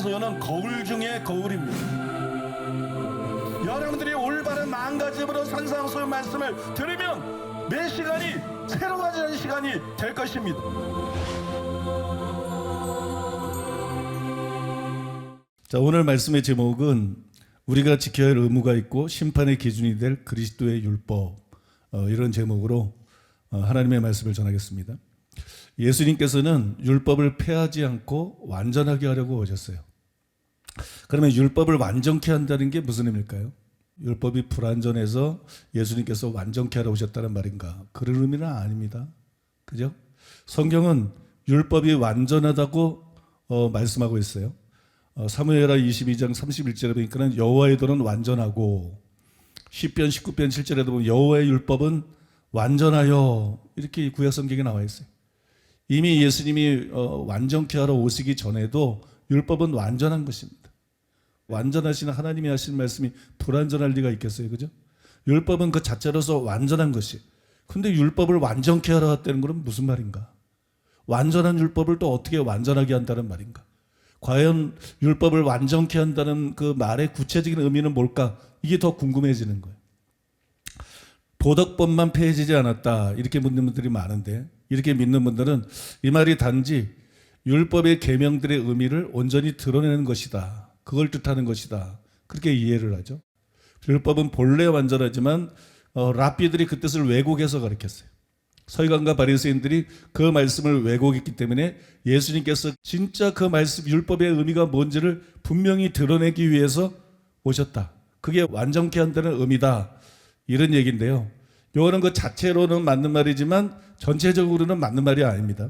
산상수훈은 거울 중에 거울입니다. 여러분들이 올바른 마음가짐으로 산상수훈 말씀을 들으면 매 시간이 새로워지는 시간이 될 것입니다. 자, 오늘 말씀의 제목은 우리가 지켜야 할 의무가 있고 심판의 기준이 될 그리스도의 율법, 이런 제목으로 하나님의 말씀을 전하겠습니다. 예수님께서는 율법을 폐하지 않고 완전하게 하려고 오셨어요. 그러면 율법을 완전케 한다는 게 무슨 의미일까요? 율법이 불완전해서 예수님께서 완전케 하러 오셨다는 말인가? 그런 의미는 아닙니다. 그죠? 성경은 율법이 완전하다고 말씀하고 있어요. 사무엘하 22장 31절에 보니까 여호와의 도는 완전하고, 시편 19편 7절에도 보면 여호와의 율법은 완전하여, 이렇게 구약 성경에 나와 있어요. 이미 예수님이 완전케 하러 오시기 전에도 율법은 완전한 것입니다. 완전하신 하나님이 하신 말씀이 불완전할 리가 있겠어요, 그죠? 율법은 그 자체로서 완전한 것이. 근데 율법을 완전케 하러 왔다는 것은 무슨 말인가? 완전한 율법을 또 어떻게 완전하게 한다는 말인가? 과연 율법을 완전케 한다는 그 말의 구체적인 의미는 뭘까? 이게 더 궁금해지는 거예요. 도덕법만 폐해지지 않았다, 이렇게 묻는 분들이 많은데, 이렇게 믿는 분들은 이 말이 단지 율법의 계명들의 의미를 온전히 드러내는 것이다, 그걸 뜻하는 것이다, 그렇게 이해를 하죠. 율법은 본래 완전하지만 랍비들이 그 뜻을 왜곡해서 가르쳤어요. 서기관과 바리새인들이 그 말씀을 왜곡했기 때문에 예수님께서 진짜 그 말씀, 율법의 의미가 뭔지를 분명히 드러내기 위해서 오셨다, 그게 완전케 한다는 의미다, 이런 얘기인데요. 이거는 그 자체로는 맞는 말이지만 전체적으로는 맞는 말이 아닙니다.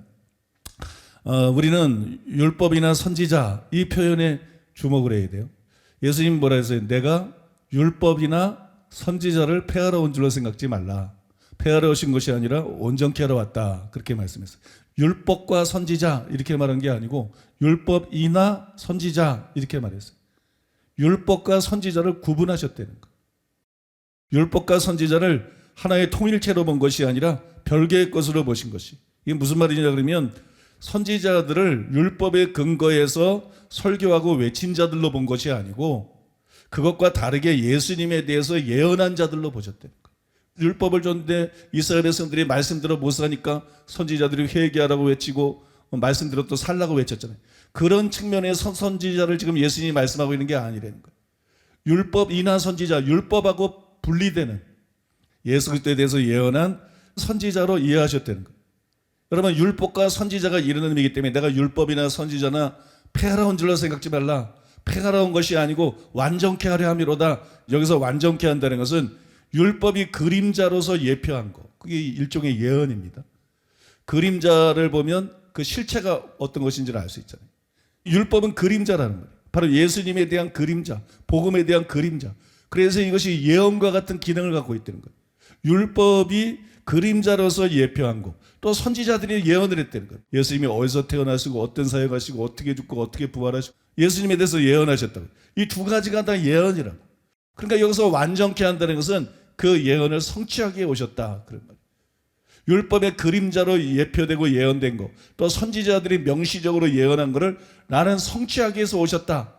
우리는 율법이나 선지자, 이 표현에 주목을 해야 돼요. 예수님 뭐라 했어요? 내가 율법이나 선지자를 폐하러 온 줄로 생각지 말라. 폐하러 오신 것이 아니라 온전케 하러 왔다, 그렇게 말씀했어요. 율법과 선지자 이렇게 말한 게 아니고 율법이나 선지자 이렇게 말했어요. 율법과 선지자를 구분하셨다는 거예요. 율법과 선지자를 하나의 통일체로 본 것이 아니라 별개의 것으로 보신 것이. 이게 무슨 말이냐 그러면 선지자들을 율법의 근거에서 설교하고 외친 자들로 본 것이 아니고 그것과 다르게 예수님에 대해서 예언한 자들로 보셨다는 거예요. 율법을 줬는데 이스라엘 백성들이 말씀대로 못 사니까 선지자들이 회개하라고 외치고 말씀대로 또 살라고 외쳤잖아요. 그런 측면에서 선지자를 지금 예수님이 말씀하고 있는 게 아니라는 거예요. 율법이나 선지자, 율법하고 분리되는 예수 그리스도에 대해서 예언한 선지자로 이해하셨다는 거예요. 여러분, 율법과 선지자가 이런 의미이기 때문에 내가 율법이나 선지자나 폐하러 온 줄로 생각지 말라. 폐하러 온 것이 아니고 완전케 하려 함이로다. 여기서 완전케 한다는 것은 율법이 그림자로서 예표한 거, 그게 일종의 예언입니다. 그림자를 보면 그 실체가 어떤 것인지를 알 수 있잖아요. 율법은 그림자라는 거예요. 바로 예수님에 대한 그림자, 복음에 대한 그림자. 그래서 이것이 예언과 같은 기능을 갖고 있다는 거예요. 율법이 그림자로서 예표한 거, 또 선지자들이 예언을 했다는 거예요. 예수님이 어디서 태어나시고 어떤 사역하시고 어떻게 죽고 어떻게 부활하시고 예수님에 대해서 예언하셨다고. 이 두 가지가 다 예언이라고. 그러니까 여기서 완전케 한다는 것은 그 예언을 성취하게 오셨다, 그런 말이에요. 율법의 그림자로 예표되고 예언된 거, 또 선지자들이 명시적으로 예언한 것을 나는 성취하기 위해서 오셨다,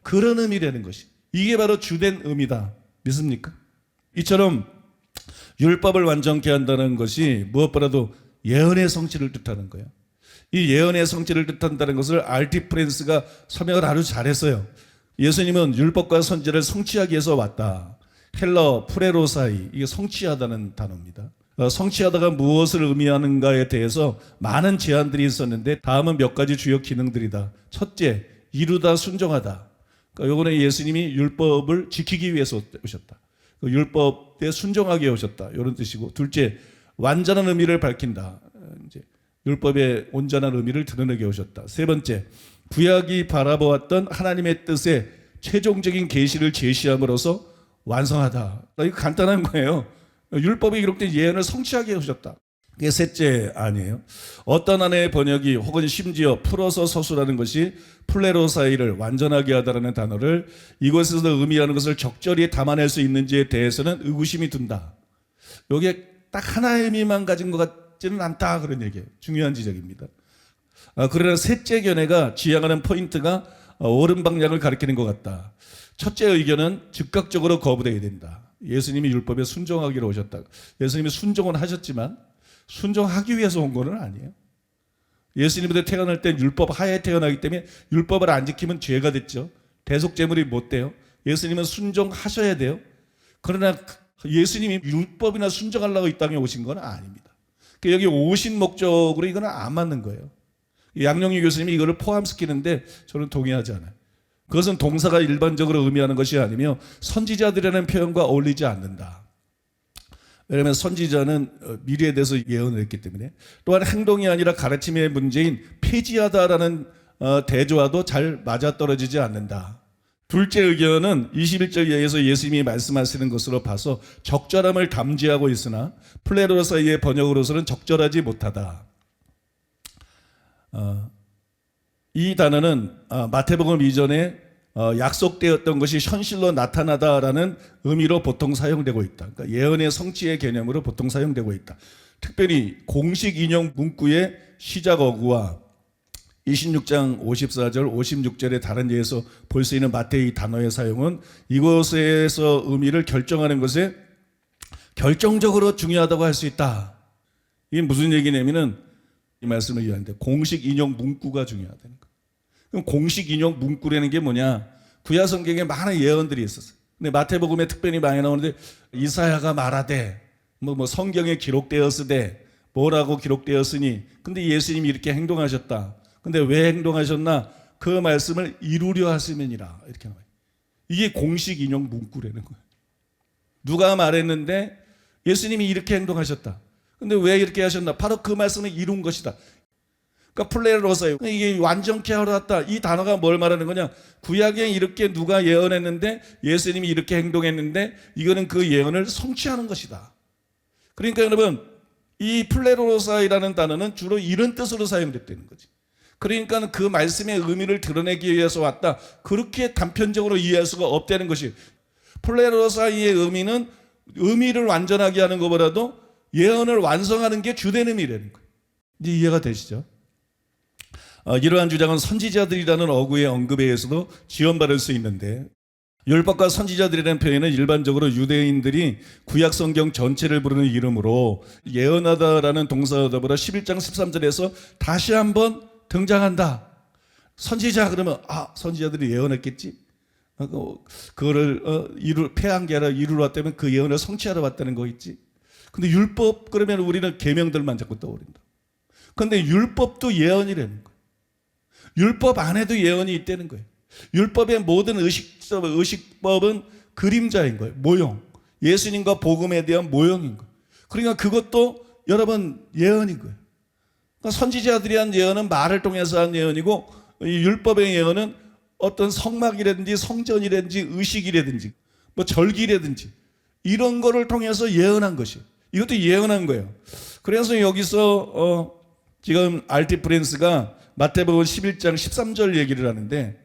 그런 의미라는 것이. 이게 바로 주된 의미다. 믿습니까? 이처럼 율법을 완전케 한다는 것이 무엇보다도 예언의 성취를 뜻하는 거예요. 이 예언의 성취를 뜻한다는 것을 R.T. 프랜스가 설명을 아주 잘했어요. 예수님은 율법과 선지자를 성취하기 위해서 왔다. 헬러 프레로사이, 이게 성취하다는 단어입니다. 성취하다가 무엇을 의미하는가에 대해서 많은 제안들이 있었는데 다음은 몇 가지 주요 기능들이다. 첫째, 이루다, 순종하다. 그러니까 요거는 예수님이 율법을 지키기 위해서 오셨다. 율법에 순종하게 오셨다, 이런 뜻이고, 둘째, 완전한 의미를 밝힌다. 이제 율법의 온전한 의미를 드러내게 오셨다. 세 번째, 구약이 바라보았던 하나님의 뜻의 최종적인 계시를 제시함으로써 완성하다. 이거 간단한 거예요. 율법에 기록된 예언을 성취하게 오셨다. 그게 셋째 아니에요. 어떤 하나의 번역이 혹은 심지어 풀어서 서술하는 것이 플레로사이를 완전하게 하다라는 단어를 이곳에서 의미하는 것을 적절히 담아낼 수 있는지에 대해서는 의구심이 든다. 이게 딱 하나의 의미만 가진 것 같지는 않다, 그런 얘기예요. 중요한 지적입니다. 그러나 셋째 견해가 지향하는 포인트가 옳은 방향을 가리키는 것 같다. 첫째 의견은 즉각적으로 거부되어야 된다. 예수님이 율법에 순종하기로 오셨다. 예수님이 순종은 하셨지만 순종하기 위해서 온 건 아니에요. 예수님부터 태어날 때 율법 하에 태어나기 때문에 율법을 안 지키면 죄가 됐죠. 대속제물이 못 돼요. 예수님은 순종하셔야 돼요. 그러나 예수님이 율법이나 순종하려고 이 땅에 오신 건 아닙니다. 여기 오신 목적으로 이거는 안 맞는 거예요. 양용희 교수님이 이거를 포함시키는데 저는 동의하지 않아요. 그것은 동사가 일반적으로 의미하는 것이 아니며 선지자들이라는 표현과 어울리지 않는다. 왜냐하면 선지자는 미래에 대해서 예언을 했기 때문에, 또한 행동이 아니라 가르침의 문제인 폐지하다라는 대조와도 잘 맞아떨어지지 않는다. 둘째 의견은 21절 이하에서 예수님이 말씀하시는 것으로 봐서 적절함을 담지하고 있으나 플레로사의 번역으로서는 적절하지 못하다. 이 단어는 마태복음 이전에 약속되었던 것이 현실로 나타나다라는 의미로 보통 사용되고 있다. 그러니까 예언의 성취의 개념으로 보통 사용되고 있다. 특별히 공식 인용 문구의 시작 어구와 26장 54절, 56절의 다른 예에서 볼 수 있는 마태의 단어의 사용은 이곳에서 의미를 결정하는 것에 결정적으로 중요하다고 할 수 있다. 이게 무슨 얘기냐면은 이 말씀을 이해하는데 공식 인용 문구가 중요하다는 거예요. 그럼 공식 인용 문구라는 게 뭐냐? 구약 성경에 많은 예언들이 있었어요. 근데 마태복음에 특별히 많이 나오는데 이사야가 말하되 뭐 성경에 기록되었으되 뭐라고 기록되었으니, 근데 예수님이 이렇게 행동하셨다. 근데 왜 행동하셨나? 그 말씀을 이루려 하시면이라, 이렇게 나와요. 이게 공식 인용 문구라는 거예요. 누가 말했는데 예수님이 이렇게 행동하셨다. 근데 왜 이렇게 하셨나? 바로 그 말씀을 이룬 것이다. 그러니까 플레로사예요. 이게 완전케 하러 왔다. 이 단어가 뭘 말하는 거냐? 구약에 이렇게 누가 예언했는데 예수님이 이렇게 행동했는데 이거는 그 예언을 성취하는 것이다. 그러니까 여러분, 이 플레로사이라는 단어는 주로 이런 뜻으로 사용됐다는 거지. 그러니까 그 말씀의 의미를 드러내기 위해서 왔다. 그렇게 단편적으로 이해할 수가 없다는 것이, 플레로사이의 의미는 의미를 완전하게 하는 것보다도 예언을 완성하는 게 주된 의미라는 거예요. 이제 이해가 되시죠? 이러한 주장은 선지자들이라는 어구의 언급에 의해서도 지원받을 수 있는데, 율법과 선지자들이라는 표현은 일반적으로 유대인들이 구약 성경 전체를 부르는 이름으로 예언하다라는 동사와 더불어 11장 13절에서 다시 한번 등장한다. 선지자 그러면 선지자들이 예언했겠지. 그거를 폐한 게 아니라 이루러 왔다면 그 예언을 성취하러 왔다는 거 있지. 근데 율법 그러면 우리는 계명들만 자꾸 떠오른다. 근데 율법도 예언이라는 거예요. 율법 안에도 예언이 있다는 거예요. 율법의 모든 의식법은 그림자인 거예요. 모형. 예수님과 복음에 대한 모형인 거예요. 그러니까 그것도 여러분 예언인 거예요. 그러니까 선지자들이 한 예언은 말을 통해서 한 예언이고, 이 율법의 예언은 어떤 성막이라든지 성전이라든지 의식이라든지 뭐 절기라든지 이런 거를 통해서 예언한 것이, 이것도 예언한 거예요. 그래서 여기서 지금 알티 프랜스가 마태복음 11장 13절 얘기를 하는데,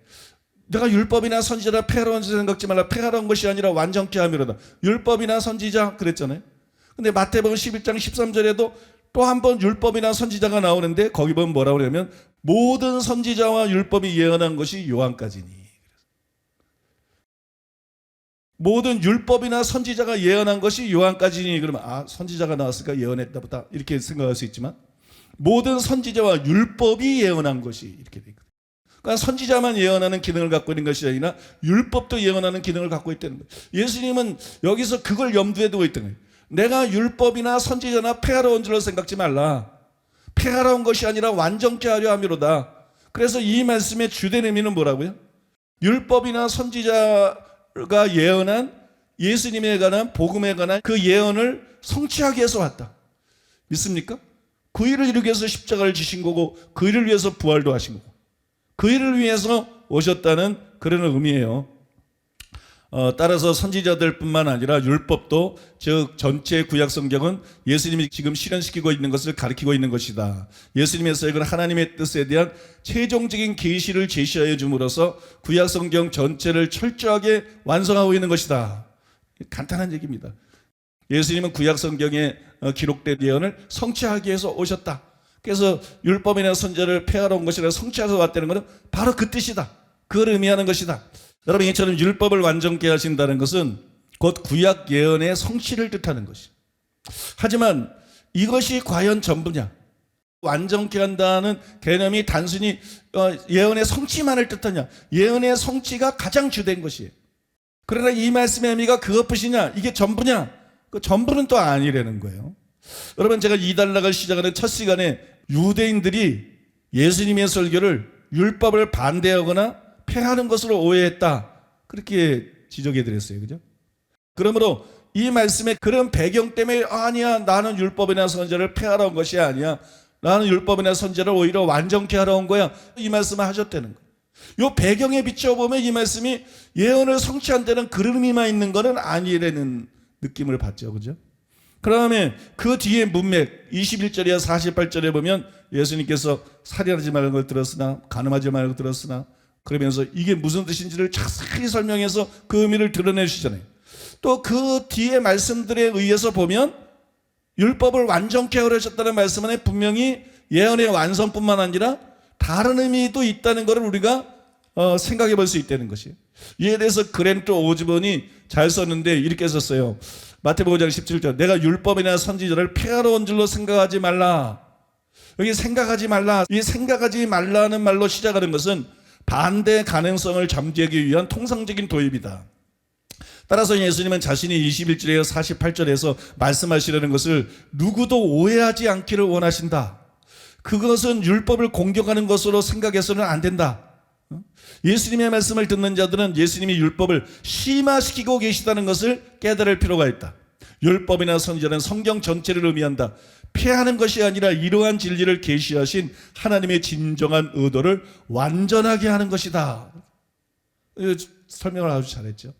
내가 율법이나 선지자라 폐하러운 것을 생각지 말라. 폐하러운 것이 아니라 완전케 하미로다. 율법이나 선지자 그랬잖아요. 근데 마태복음 11장 13절에도 또 한 번 율법이나 선지자가 나오는데, 거기 보면 뭐라고 그러냐면 모든 선지자와 율법이 예언한 것이 요한까지니. 모든 율법이나 선지자가 예언한 것이 요한까지니. 그러면 선지자가 나왔으니까 예언했다 보다 이렇게 생각할 수 있지만, 모든 선지자와 율법이 예언한 것이 이렇게 되거든요. 그러니까 선지자만 예언하는 기능을 갖고 있는 것이 아니라 율법도 예언하는 기능을 갖고 있다는 거예요. 예수님은 여기서 그걸 염두에 두고 있던 거예요. 내가 율법이나 선지자나 폐하러 온 줄로 생각지 말라. 폐하러 온 것이 아니라 완전케 하려 함이로다. 그래서 이 말씀의 주된 의미는 뭐라고요? 율법이나 선지자가 예언한 예수님에 관한 복음에 관한 그 예언을 성취하기 위해서 왔다. 믿습니까? 그 일을 이루기 위해서 십자가를 지신 거고, 그 일을 위해서 부활도 하신 거고, 그 일을 위해서 오셨다는 그런 의미예요. 따라서 선지자들뿐만 아니라 율법도, 즉 전체 구약 성경은 예수님이 지금 실현시키고 있는 것을 가리키고 있는 것이다. 예수님의 사역은 하나님의 뜻에 대한 최종적인 계시를 제시하여 줌으로써 구약 성경 전체를 철저하게 완성하고 있는 것이다. 간단한 얘기입니다. 예수님은 구약 성경에 기록된 예언을 성취하기 위해서 오셨다. 그래서 율법이나 선지자를 폐하러 온 것이라 성취하러 왔다는 것은 바로 그 뜻이다. 그걸 의미하는 것이다. 여러분, 이처럼 율법을 완전케 하신다는 것은 곧 구약 예언의 성취를 뜻하는 것이죠. 하지만 이것이 과연 전부냐? 완전케 한다는 개념이 단순히 예언의 성취만을 뜻하냐? 예언의 성취가 가장 주된 것이에요. 그러나 이 말씀의 의미가 그것뿐이냐? 이게 전부냐? 그 전부는 또 아니라는 거예요. 여러분, 제가 이달락을 시작하는 첫 시간에 유대인들이 예수님의 설교를 율법을 반대하거나 폐하는 것으로 오해했다, 그렇게 지적해 드렸어요. 그죠? 그러므로 이 말씀의 그런 배경 때문에 아니야, 나는 율법이나 선지자를 폐하러 온 것이 아니야, 나는 율법이나 선지자를 오히려 완전케 하러 온 거야, 이 말씀을 하셨다는 거예요. 이 배경에 비춰보면 이 말씀이 예언을 성취한다는 그런 의미만 있는 것은 아니라는 느낌을 받죠. 그죠? 그 다음에 그 뒤에 문맥 21절이야 48절에 보면 예수님께서 살인하지 말는 걸 들었으나 간음하지 말고 들었으나, 그러면서 이게 무슨 뜻인지를 자세히 설명해서 그 의미를 드러내주시잖아요. 또 그 뒤에 말씀들에 의해서 보면 율법을 완전케 하셨다는 말씀은 분명히 예언의 완성뿐만 아니라 다른 의미도 있다는 것을 우리가 생각해 볼 수 있다는 것이에요. 이에 대해서 그랜트 오즈본이 잘 썼는데 이렇게 썼어요. 마태복음 5장 17절, 내가 율법이나 선지자를 폐하러 온 줄로 생각하지 말라. 여기 생각하지 말라, 이 생각하지 말라는 말로 시작하는 것은 반대 가능성을 잠재우기 위한 통상적인 도입이다. 따라서 예수님은 자신이 21절에서 48절에서 말씀하시려는 것을 누구도 오해하지 않기를 원하신다. 그것은 율법을 공격하는 것으로 생각해서는 안 된다. 예수님의 말씀을 듣는 자들은 예수님이 율법을 심화시키고 계시다는 것을 깨달을 필요가 있다. 율법이나 선지자는 성경 전체를 의미한다. 폐하는 것이 아니라 이러한 진리를 계시하신 하나님의 진정한 의도를 완전하게 하는 것이다. 설명을 아주 잘했죠.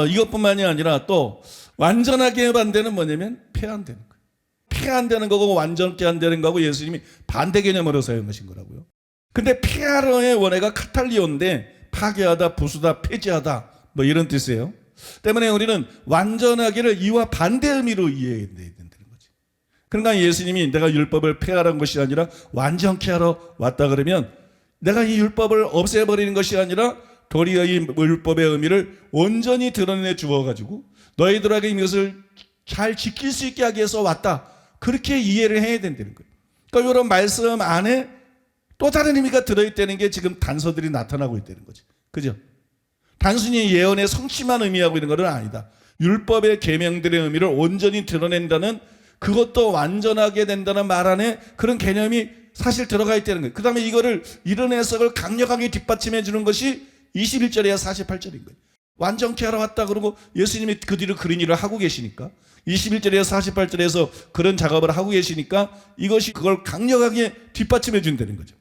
이것뿐만이 아니라 또 완전하게 반대는 뭐냐면 폐한다는 거예요. 폐한다는 거고 완전케 한다는 거고 예수님이 반대 개념으로 사용한 것인 거라고요. 근데 폐하러의 원어가 카탈리오인데 파괴하다, 부수다, 폐지하다 뭐 이런 뜻이에요. 때문에 우리는 완전하기를 이와 반대 의미로 이해해야 된다는 거지. 그러니까 예수님이 내가 율법을 폐하라는 것이 아니라 완전케 하러 왔다 그러면 내가 이 율법을 없애버리는 것이 아니라 도리어 이 율법의 의미를 온전히 드러내 주어가지고 너희들에게 이것을 잘 지킬 수 있게 하기 위해서 왔다, 그렇게 이해를 해야 된다는 거예요. 그러니까 이런 말씀 안에 또 다른 의미가 들어있다는 게 지금 단서들이 나타나고 있다는 거죠. 그죠? 단순히 예언의 성취만 의미하고 있는 것은 아니다. 율법의 계명들의 의미를 온전히 드러낸다는, 그것도 완전하게 된다는 말 안에 그런 개념이 사실 들어가 있다는 거예요. 그 다음에 이런 해석을 강력하게 뒷받침해 주는 것이 21절에야 48절인 거예요. 완전케 하러 왔다 그러고 예수님이 그 뒤로 그런 일을 하고 계시니까, 21절에서 48절에서 그런 작업을 하고 계시니까 이것이 그걸 강력하게 뒷받침해 준다는 거죠.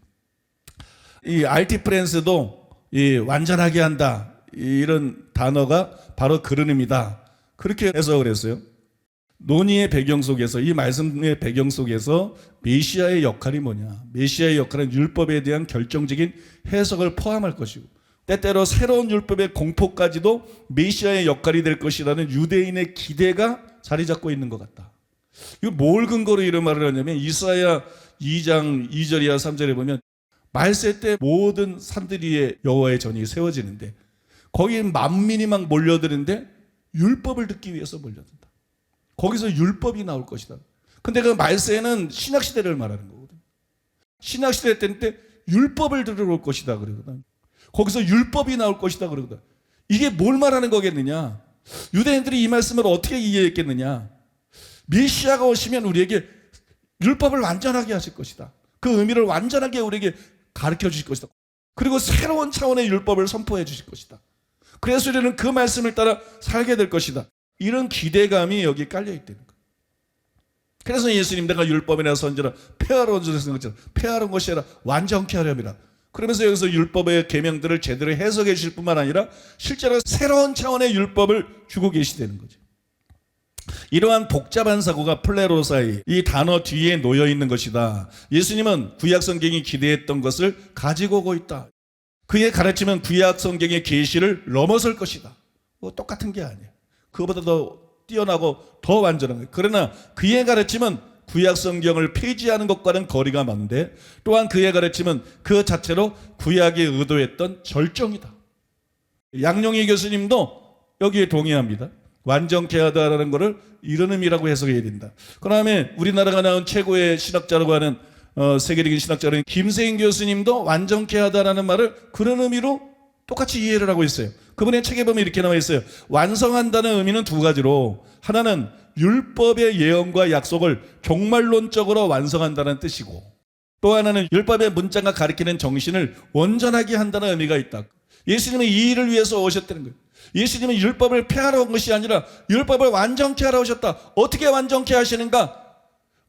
이 RT 프랑스도 이 완전하게 한다, 이런 단어가 바로 그런 의미다, 그렇게 해석을 했어요. 논의의 배경 속에서, 이 말씀의 배경 속에서 메시아의 역할이 뭐냐, 메시아의 역할은 율법에 대한 결정적인 해석을 포함할 것이고 때때로 새로운 율법의 공포까지도 메시아의 역할이 될 것이라는 유대인의 기대가 자리 잡고 있는 것 같다. 이거 뭘 근거로 이런 말을 하냐면 이사야 2장 2절이야 3절에 보면 말세 때 모든 산들 위에 여호와의 전이 세워지는데 거기 만민이 막 몰려드는데 율법을 듣기 위해서 몰려든다. 거기서 율법이 나올 것이다. 근데 그 말세는 신약시대를 말하는 거거든. 신약시대 때 율법을 들으러 올 것이다 그러거든. 거기서 율법이 나올 것이다 그러거든. 이게 뭘 말하는 거겠느냐? 유대인들이 이 말씀을 어떻게 이해했겠느냐? 메시아가 오시면 우리에게 율법을 완전하게 하실 것이다. 그 의미를 완전하게 우리에게 가르쳐 주실 것이다. 그리고 새로운 차원의 율법을 선포해 주실 것이다. 그래서 우리는 그 말씀을 따라 살게 될 것이다. 이런 기대감이 여기에 깔려 있다는 거예요. 그래서 예수님 내가 율법이나 선지라 폐하러 온 줄에서 폐하러 온 것이 아니라 완전케 하려니라. 그러면서 여기서 율법의 계명들을 제대로 해석해 주실 뿐만 아니라 실제로 새로운 차원의 율법을 주고 계시다는 거죠. 이러한 복잡한 사고가 플레로사이, 이 단어 뒤에 놓여 있는 것이다. 예수님은 구약 성경이 기대했던 것을 가지고 오고 있다. 그의 가르침은 구약 성경의 계시를 넘어설 것이다. 똑같은 게 아니에요. 그거보다 더 뛰어나고 더 완전한 거예요. 그러나 그의 가르침은 구약 성경을 폐지하는 것과는 거리가 먼데, 또한 그의 가르침은 그 자체로 구약이 의도했던 절정이다. 양용희 교수님도 여기에 동의합니다. 완전케 하다라는 것을 이런 의미라고 해석해야 된다. 그 다음에 우리나라가 낳은 최고의 신학자라고 하는 세계적인 신학자인 김세인 교수님도 완전케 하다라는 말을 그런 의미로 똑같이 이해를 하고 있어요. 그분의 책에 보면 이렇게 나와 있어요. 완성한다는 의미는 두 가지로, 하나는 율법의 예언과 약속을 종말론적으로 완성한다는 뜻이고, 또 하나는 율법의 문자가 가리키는 정신을 온전하게 한다는 의미가 있다. 예수님은 이 일을 위해서 오셨다는 거예요. 예수님은 율법을 폐하러 온 것이 아니라 율법을 완전케 하러 오셨다. 어떻게 완전케 하시는가?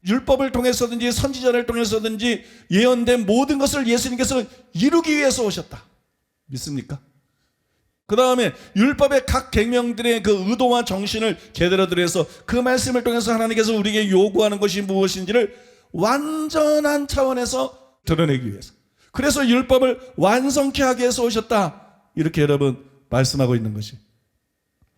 율법을 통해서든지 선지자를 통해서든지 예언된 모든 것을 예수님께서 이루기 위해서 오셨다. 믿습니까? 그 다음에 율법의 각 계명들의 그 의도와 정신을 제대로 들여서 그 말씀을 통해서 하나님께서 우리에게 요구하는 것이 무엇인지를 완전한 차원에서 드러내기 위해서, 그래서 율법을 완성케 하기 위해서 오셨다. 이렇게 여러분 말씀하고 있는 것이,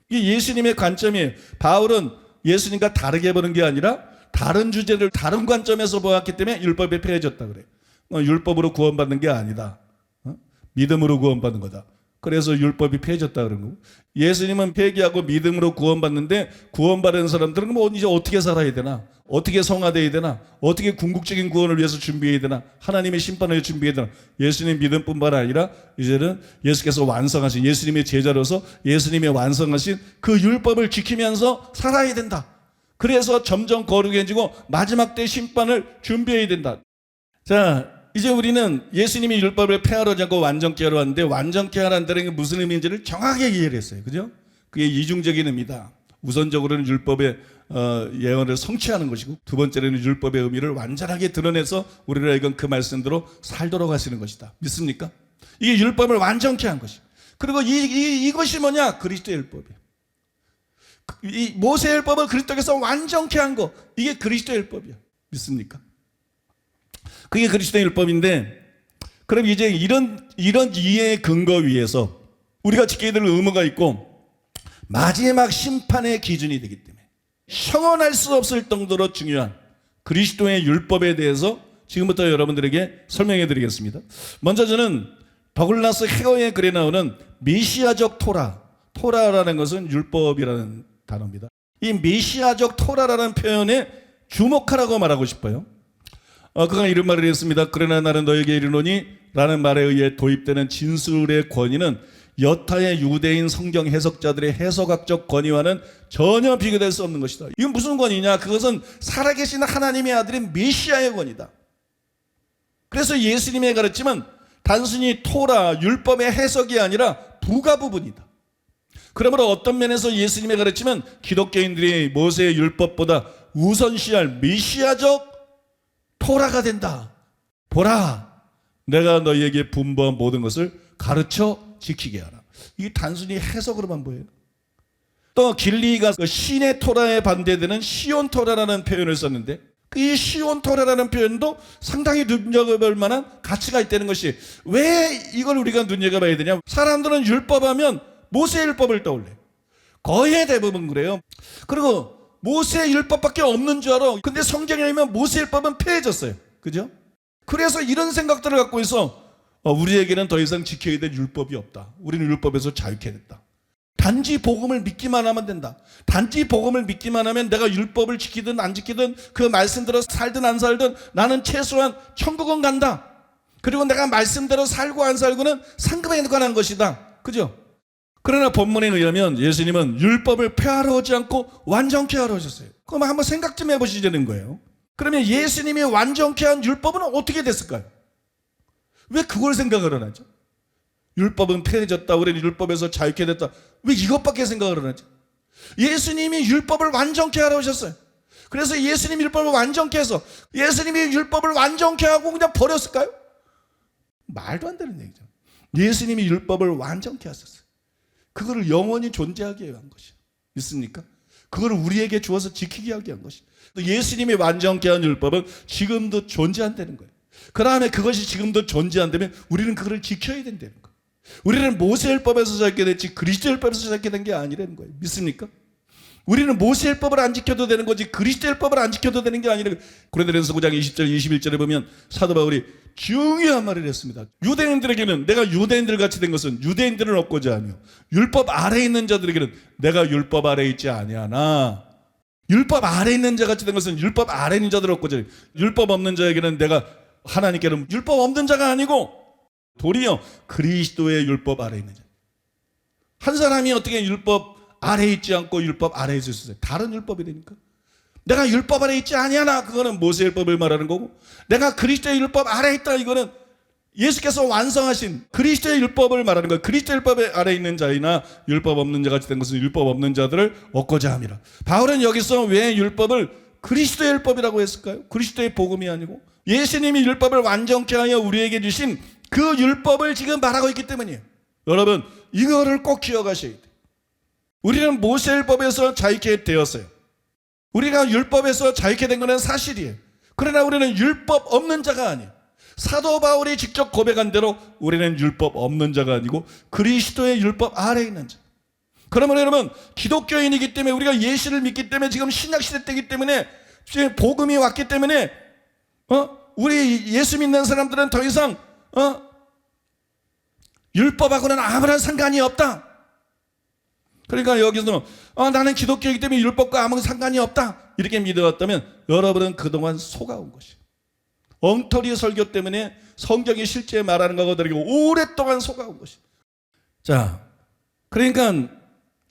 이게 예수님의 관점이에요. 바울은 예수님과 다르게 보는 게 아니라 다른 주제를 다른 관점에서 보았기 때문에 율법이 폐해졌다 그래요. 율법으로 구원받는 게 아니다. 믿음으로 구원받는 거다. 그래서 율법이 폐해졌다 그런 거고, 예수님은 회개하고 믿음으로 구원받는데 구원받은 사람들은 뭐 이제 어떻게 살아야 되나, 어떻게 성화되어야 되나, 어떻게 궁극적인 구원을 위해서 준비해야 되나, 하나님의 심판을 준비해야 되나. 예수님 믿음뿐만 아니라 이제는 예수께서 완성하신, 예수님의 제자로서 예수님의 완성하신 그 율법을 지키면서 살아야 된다. 그래서 점점 거룩해지고 마지막 때 심판을 준비해야 된다. 자, 이제 우리는 예수님이 율법을 폐하러 자고 완전케 하러 왔는데, 완전케 하라는 게 무슨 의미인지를 정확하게 이해를 했어요. 그죠? 그게 이중적인 의미다. 우선적으로는 율법의 예언을 성취하는 것이고, 두 번째로는 율법의 의미를 완전하게 드러내서 우리를 하여금 그 말씀대로 살도록 하시는 것이다. 믿습니까? 이게 율법을 완전케 한 것이. 그리고 이것이 뭐냐? 그리스도의 율법이에요. 이 모세의 율법을 그리스도께서 완전케 한 거, 이게 그리스도의 율법이야. 믿습니까? 그게 그리스도의 율법인데, 그럼 이제 이런 이해의 근거 위에서 우리가 지켜야 될 의무가 있고, 마지막 심판의 기준이 되기 때문에 형언할 수 없을 정도로 중요한 그리스도의 율법에 대해서 지금부터 여러분들에게 설명해 드리겠습니다. 먼저 저는 더글라스 헤어의 글에 나오는 메시아적 토라라는 것은 율법이라는 단어입니다. 이 메시아적 토라라는 표현에 주목하라고 말하고 싶어요. 그가 이런 말을 했습니다. 그러나 나는 너에게 이르노니 라는 말에 의해 도입되는 진술의 권위는 여타의 유대인 성경 해석자들의 해석학적 권위와는 전혀 비교될 수 없는 것이다. 이건 무슨 권위냐? 그것은 살아계신 하나님의 아들인 메시아의 권위다. 그래서 예수님의 가르침은 단순히 토라, 율법의 해석이 아니라 부가 부분이다. 그러므로 어떤 면에서 예수님의 가르침은 기독교인들이 모세의 율법보다 우선시할 메시아적 토라가 된다. 보라, 내가 너희에게 분부한 모든 것을 가르쳐 지키게 하라. 이게 단순히 해석으로만 보여요. 또 길리가 신의 토라에 반대되는 시온 토라라는 표현을 썼는데, 이 시온 토라라는 표현도 상당히 눈여겨볼 만한 가치가 있다는 것이, 왜 이걸 우리가 눈여겨봐야 되냐? 사람들은 율법하면 모세의 율법을 떠올려요. 거의 대부분 그래요. 그리고 모세의 율법밖에 없는 줄 알아. 근데 성경에 보면 모세의 율법은 폐해졌어요. 그죠? 그래서 이런 생각들을 갖고 있어. 우리에게는 더 이상 지켜야 될 율법이 없다. 우리는 율법에서 자유케 됐다. 단지 복음을 믿기만 하면 된다. 단지 복음을 믿기만 하면 내가 율법을 지키든 안 지키든 그 말씀대로 살든 안 살든 나는 최소한 천국은 간다. 그리고 내가 말씀대로 살고 안 살고는 상급에 관한 것이다. 그죠? 그러나 본문에 의하면 예수님은 율법을 폐하러 오지 않고 완전케 하러 오셨어요. 그럼 한번 생각 좀 해보시자는 거예요. 그러면 예수님이 완전케 한 율법은 어떻게 됐을까요? 왜 그걸 생각을 안 하죠? 율법은 폐해졌다, 우리는 율법에서 자유케 됐다, 왜 이것밖에 생각을 안 하죠? 예수님이 율법을 완전케 하러 오셨어요. 그래서 예수님이 율법을 완전케 해서 예수님이 율법을 완전케 하고 그냥 버렸을까요? 말도 안 되는 얘기죠. 예수님이 율법을 완전케 하셨어요. 그거를 영원히 존재하게 한 것이에요. 믿습니까? 그거를 우리에게 주어서 지키게 하게 한 것이에요. 예수님이 완전케 한 율법은 지금도 존재한다는 거예요. 그 다음에 그것이 지금도 존재한다면 우리는 그걸 지켜야 된다는 거예요. 우리는 모세 율법에서 살게 됐지 그리스도 율법에서 살게 된 게 아니라는 거예요. 믿습니까? 우리는 모세의 법을 안 지켜도 되는 거지 그리스도의 법을 안 지켜도 되는 게 아니라 고린도전서 9장 20절 21절에 보면 사도 바울이 중요한 말을 했습니다. 유대인들에게는 내가 유대인들 같이 된 것은 유대인들은 얻고자 하며 율법 아래에 있는 자들에게는 내가 율법 아래에 있지 아니하나 율법 아래에 있는 자 같이 된 것은 율법 아래에 있는 자들을 얻고자 하며 율법 없는 자에게는 내가 하나님께는 율법 없는 자가 아니고 도리어 그리스도의 율법 아래에 있는 자. 한 사람이 어떻게 율법 아래에 있지 않고 율법 아래에 있을 수 있어요? 다른 율법이 되니까. 내가 율법 아래에 있지 아니하나 그거는 모세의 율법을 말하는 거고 내가 그리스도의 율법 아래에 있다 이거는 예수께서 완성하신 그리스도의 율법을 말하는 거예요. 그리스도의 율법 아래에 있는 자이나 율법 없는 자 같이 된 것은 율법 없는 자들을 얻고자 함이라. 바울은 여기서 왜 율법을 그리스도의 율법이라고 했을까요? 그리스도의 복음이 아니고 예수님이 율법을 완전케 하여 우리에게 주신 그 율법을 지금 말하고 있기 때문이에요. 여러분 이거를 꼭 기억하셔야 돼요. 우리는 모세의 율법에서 자유케 되었어요. 우리가 율법에서 자유케 된 것은 사실이에요. 그러나 우리는 율법 없는 자가 아니에요. 사도 바울이 직접 고백한 대로 우리는 율법 없는 자가 아니고 그리스도의 율법 아래에 있는 자. 그러면 여러분 기독교인이기 때문에 우리가 예수를 믿기 때문에 지금 신약시대 때이기 때문에 지금 복음이 왔기 때문에 우리 예수 믿는 사람들은 더 이상 율법하고는 아무런 상관이 없다. 그러니까 여기서는 나는 기독교이기 때문에 율법과 아무 상관이 없다 이렇게 믿어왔다면 여러분은 그동안 속아온 것이에요. 엉터리 설교 때문에 성경이 실제 말하는 것과 다르게 오랫동안 속아온 것이에요. 자, 그러니까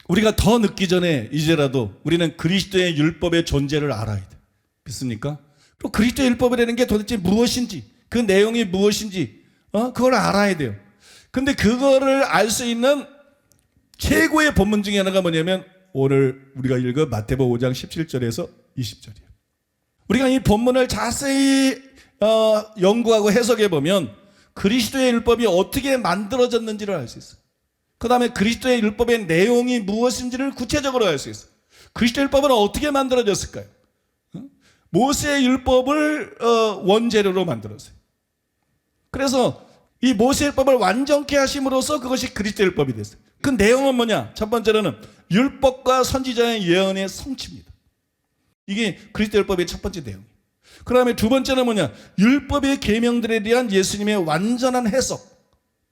우리가 더 늦기 전에 이제라도 우리는 그리스도의 율법의 존재를 알아야 돼. 믿습니까? 또 그리스도의 율법이라는 게 도대체 무엇인지 그 내용이 무엇인지 그걸 알아야 돼요. 근데 그거를 알 수 있는 최고의 본문 중에 하나가 뭐냐면 오늘 우리가 읽은 마태복음 5장 17절에서 20절이에요. 우리가 이 본문을 자세히 연구하고 해석해 보면 그리스도의 율법이 어떻게 만들어졌는지를 알 수 있어요. 그 다음에 그리스도의 율법의 내용이 무엇인지를 구체적으로 알 수 있어요. 그리스도의 율법은 어떻게 만들어졌을까요? 모세의 율법을 원재료로 만들었어요. 그래서 이 모세의 율법을 완전케 하심으로써 그것이 그리스도의 율법이 됐어요. 그 내용은 뭐냐? 첫 번째로는 율법과 선지자의 예언의 성취입니다. 이게 그리스도 율법의 첫 번째 내용이에요. 그 다음에 두 번째는 뭐냐? 율법의 계명들에 대한 예수님의 완전한 해석.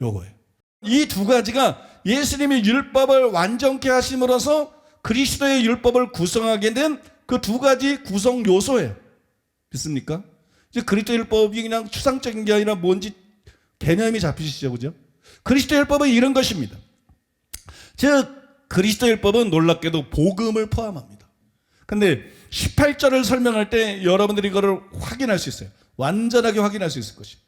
요거예요. 이 두 가지가 예수님이 율법을 완전케 하심으로써 그리스도의 율법을 구성하게 된 그 두 가지 구성 요소예요. 믿습니까? 이제 그리스도 율법이 그냥 추상적인 게 아니라 뭔지 개념이 잡히시죠, 그죠? 그리스도 율법은 이런 것입니다. 즉 그리스도 율법은 놀랍게도 복음을 포함합니다. 근데 18절을 설명할 때 여러분들이 이거를 확인할 수 있어요. 완전하게 확인할 수 있을 것이에요.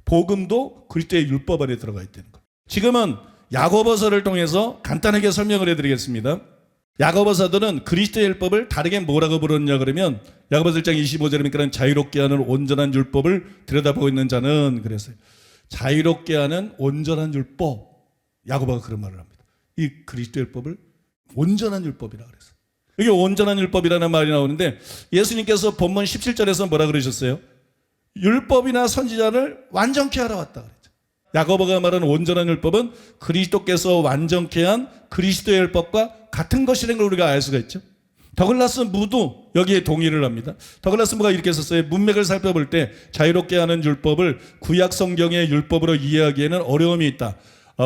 복음도 그리스도의 율법 안에 들어가 있다는 것. 지금은 야고보서를 통해서 간단하게 설명을 해드리겠습니다. 야고보 사도는 그리스도의 율법을 다르게 뭐라고 부르느냐 그러면 야고보서 1장 25절이니까 자유롭게 하는 온전한 율법을 들여다보고 있는 자는 그랬어요. 자유롭게 하는 온전한 율법. 야고보가 그런 말을 합니다. 이 그리스도 율법을 온전한 율법이라 그랬어요. 여기 온전한 율법이라는 말이 나오는데 예수님께서 본문 17절에서 뭐라 그러셨어요? 율법이나 선지자를 완전케 하러 왔다 그랬죠. 야고보가 말하는 온전한 율법은 그리스도께서 완전케 한 그리스도의 율법과 같은 것이라는 걸 우리가 알 수가 있죠. 더글라스 무도 여기에 동의를 합니다. 더글라스 무가 이렇게 썼어요. 문맥을 살펴볼 때 자유롭게 하는 율법을 구약 성경의 율법으로 이해하기에는 어려움이 있다.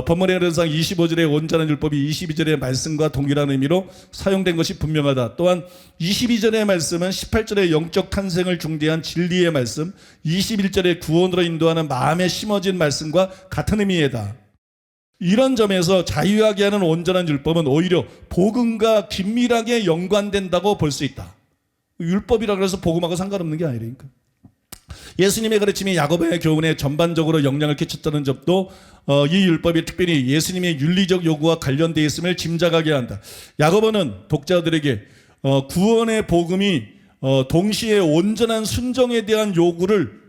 본문의 흐름상 25절의 온전한 율법이 22절의 말씀과 동일한 의미로 사용된 것이 분명하다. 또한 22절의 말씀은 18절의 영적 탄생을 중대한 진리의 말씀, 21절의 구원으로 인도하는 마음에 심어진 말씀과 같은 의미이다. 이런 점에서 자유하게 하는 온전한 율법은 오히려 복음과 긴밀하게 연관된다고 볼 수 있다. 율법이라 그래서 복음하고 상관없는 게 아니라니까. 예수님의 가르침이 야고보의 교훈에 전반적으로 영향을 끼쳤다는 점도 이 율법이 특별히 예수님의 윤리적 요구와 관련되어 있음을 짐작하게 한다. 야고보는 독자들에게 구원의 복음이 동시에 온전한 순종에 대한 요구를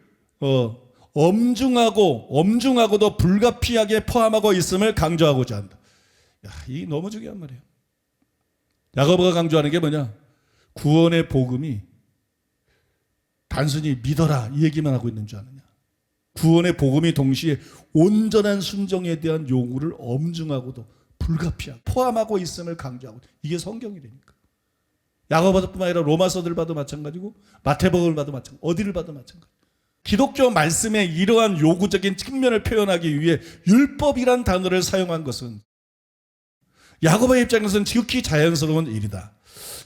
엄중하고도 불가피하게 포함하고 있음을 강조하고자 한다. 이 너무 중요한 말이에요. 야고보가 강조하는 게 뭐냐? 구원의 복음이 단순히 믿어라 이 얘기만 하고 있는 줄 아느냐. 구원의 복음이 동시에 온전한 순종에 대한 요구를 엄중하고도 불가피하게 포함하고 있음을 강조하고, 이게 성경이라니까. 야고보서뿐만 아니라 로마서들 봐도 마찬가지고 마태복음을 봐도 마찬가지고 어디를 봐도 마찬가지. 기독교 말씀의 이러한 요구적인 측면을 표현하기 위해 율법이란 단어를 사용한 것은 야고보의 입장에서는 지극히 자연스러운 일이다.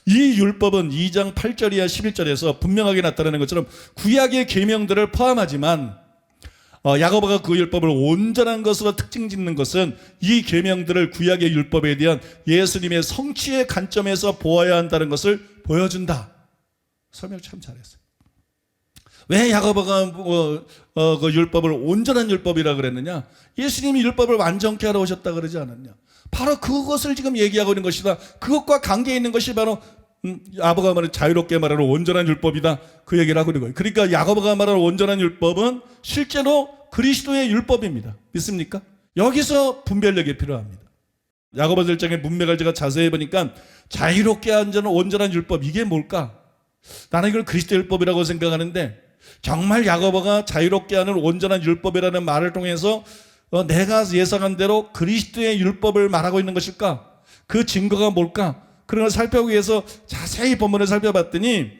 이 율법은 2장 8절 이하 11절에서 분명하게 나타나는 것처럼 구약의 계명들을 포함하지만 야고보가 그 율법을 온전한 것으로 특징 짓는 것은 이 계명들을 구약의 율법에 대한 예수님의 성취의 관점에서 보아야 한다는 것을 보여준다. 설명 참 잘했어요. 왜 야고보가 그 율법을 온전한 율법이라 그랬느냐? 예수님이 율법을 완전케 하러 오셨다 그러지 않았냐? 바로 그것을 지금 얘기하고 있는 것이다. 그것과 관계 있는 것이 바로 야고보가 말하는 자유롭게 말하는 온전한 율법이다. 그 얘기를 하고 있는 거예요. 그러니까 야고보가 말하는 온전한 율법은 실제로 그리스도의 율법입니다. 믿습니까? 여기서 분별력이 필요합니다. 야고보서 1장의 문맥을 제가 자세히 보니까 자유롭게 하는 온전한 율법, 이게 뭘까? 나는 이걸 그리스도의 율법이라고 생각하는데 정말 야고보가 자유롭게 하는 온전한 율법이라는 말을 통해서 내가 예상한 대로 그리스도의 율법을 말하고 있는 것일까? 그 증거가 뭘까? 그런 걸 살펴보기 위해서 자세히 본문을 살펴봤더니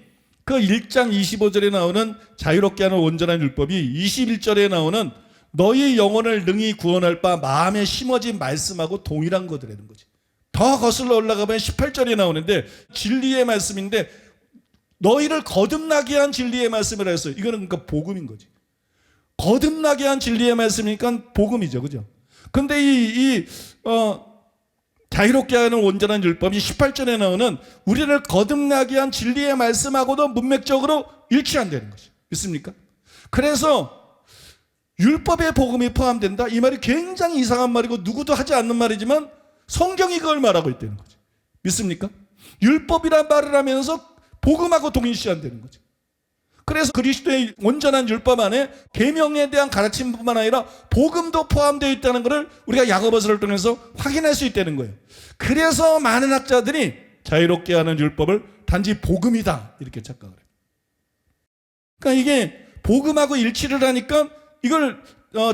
그 1장 25절에 나오는 자유롭게 하는 온전한 율법이 21절에 나오는 너희 영혼을 능히 구원할 바 마음에 심어진 말씀하고 동일한 것들이라는 거지. 더 거슬러 올라가면 18절에 나오는데 진리의 말씀인데 너희를 거듭나게 한 진리의 말씀이라 했어요. 이거는 그러니까 복음인 거지. 거듭나게 한 진리의 말씀이니까 복음이죠. 그죠? 근데 자유롭게 하는 온전한 율법이 18절에 나오는 우리를 거듭나게 한 진리의 말씀하고도 문맥적으로 일치한다는 것이 믿습니까? 그래서 율법의 복음이 포함된다. 이 말이 굉장히 이상한 말이고 누구도 하지 않는 말이지만 성경이 그걸 말하고 있다는 거죠. 믿습니까? 율법이란 말을 하면서 복음하고 동일시한다는 거죠. 그래서 그리스도의 온전한 율법 안에 계명에 대한 가르침뿐만 아니라 복음도 포함되어 있다는 것을 우리가 야고보서를 통해서 확인할 수 있다는 거예요. 그래서 많은 학자들이 자유롭게 하는 율법을 단지 복음이다 이렇게 착각을 해요. 그러니까 이게 복음하고 일치를 하니까 이걸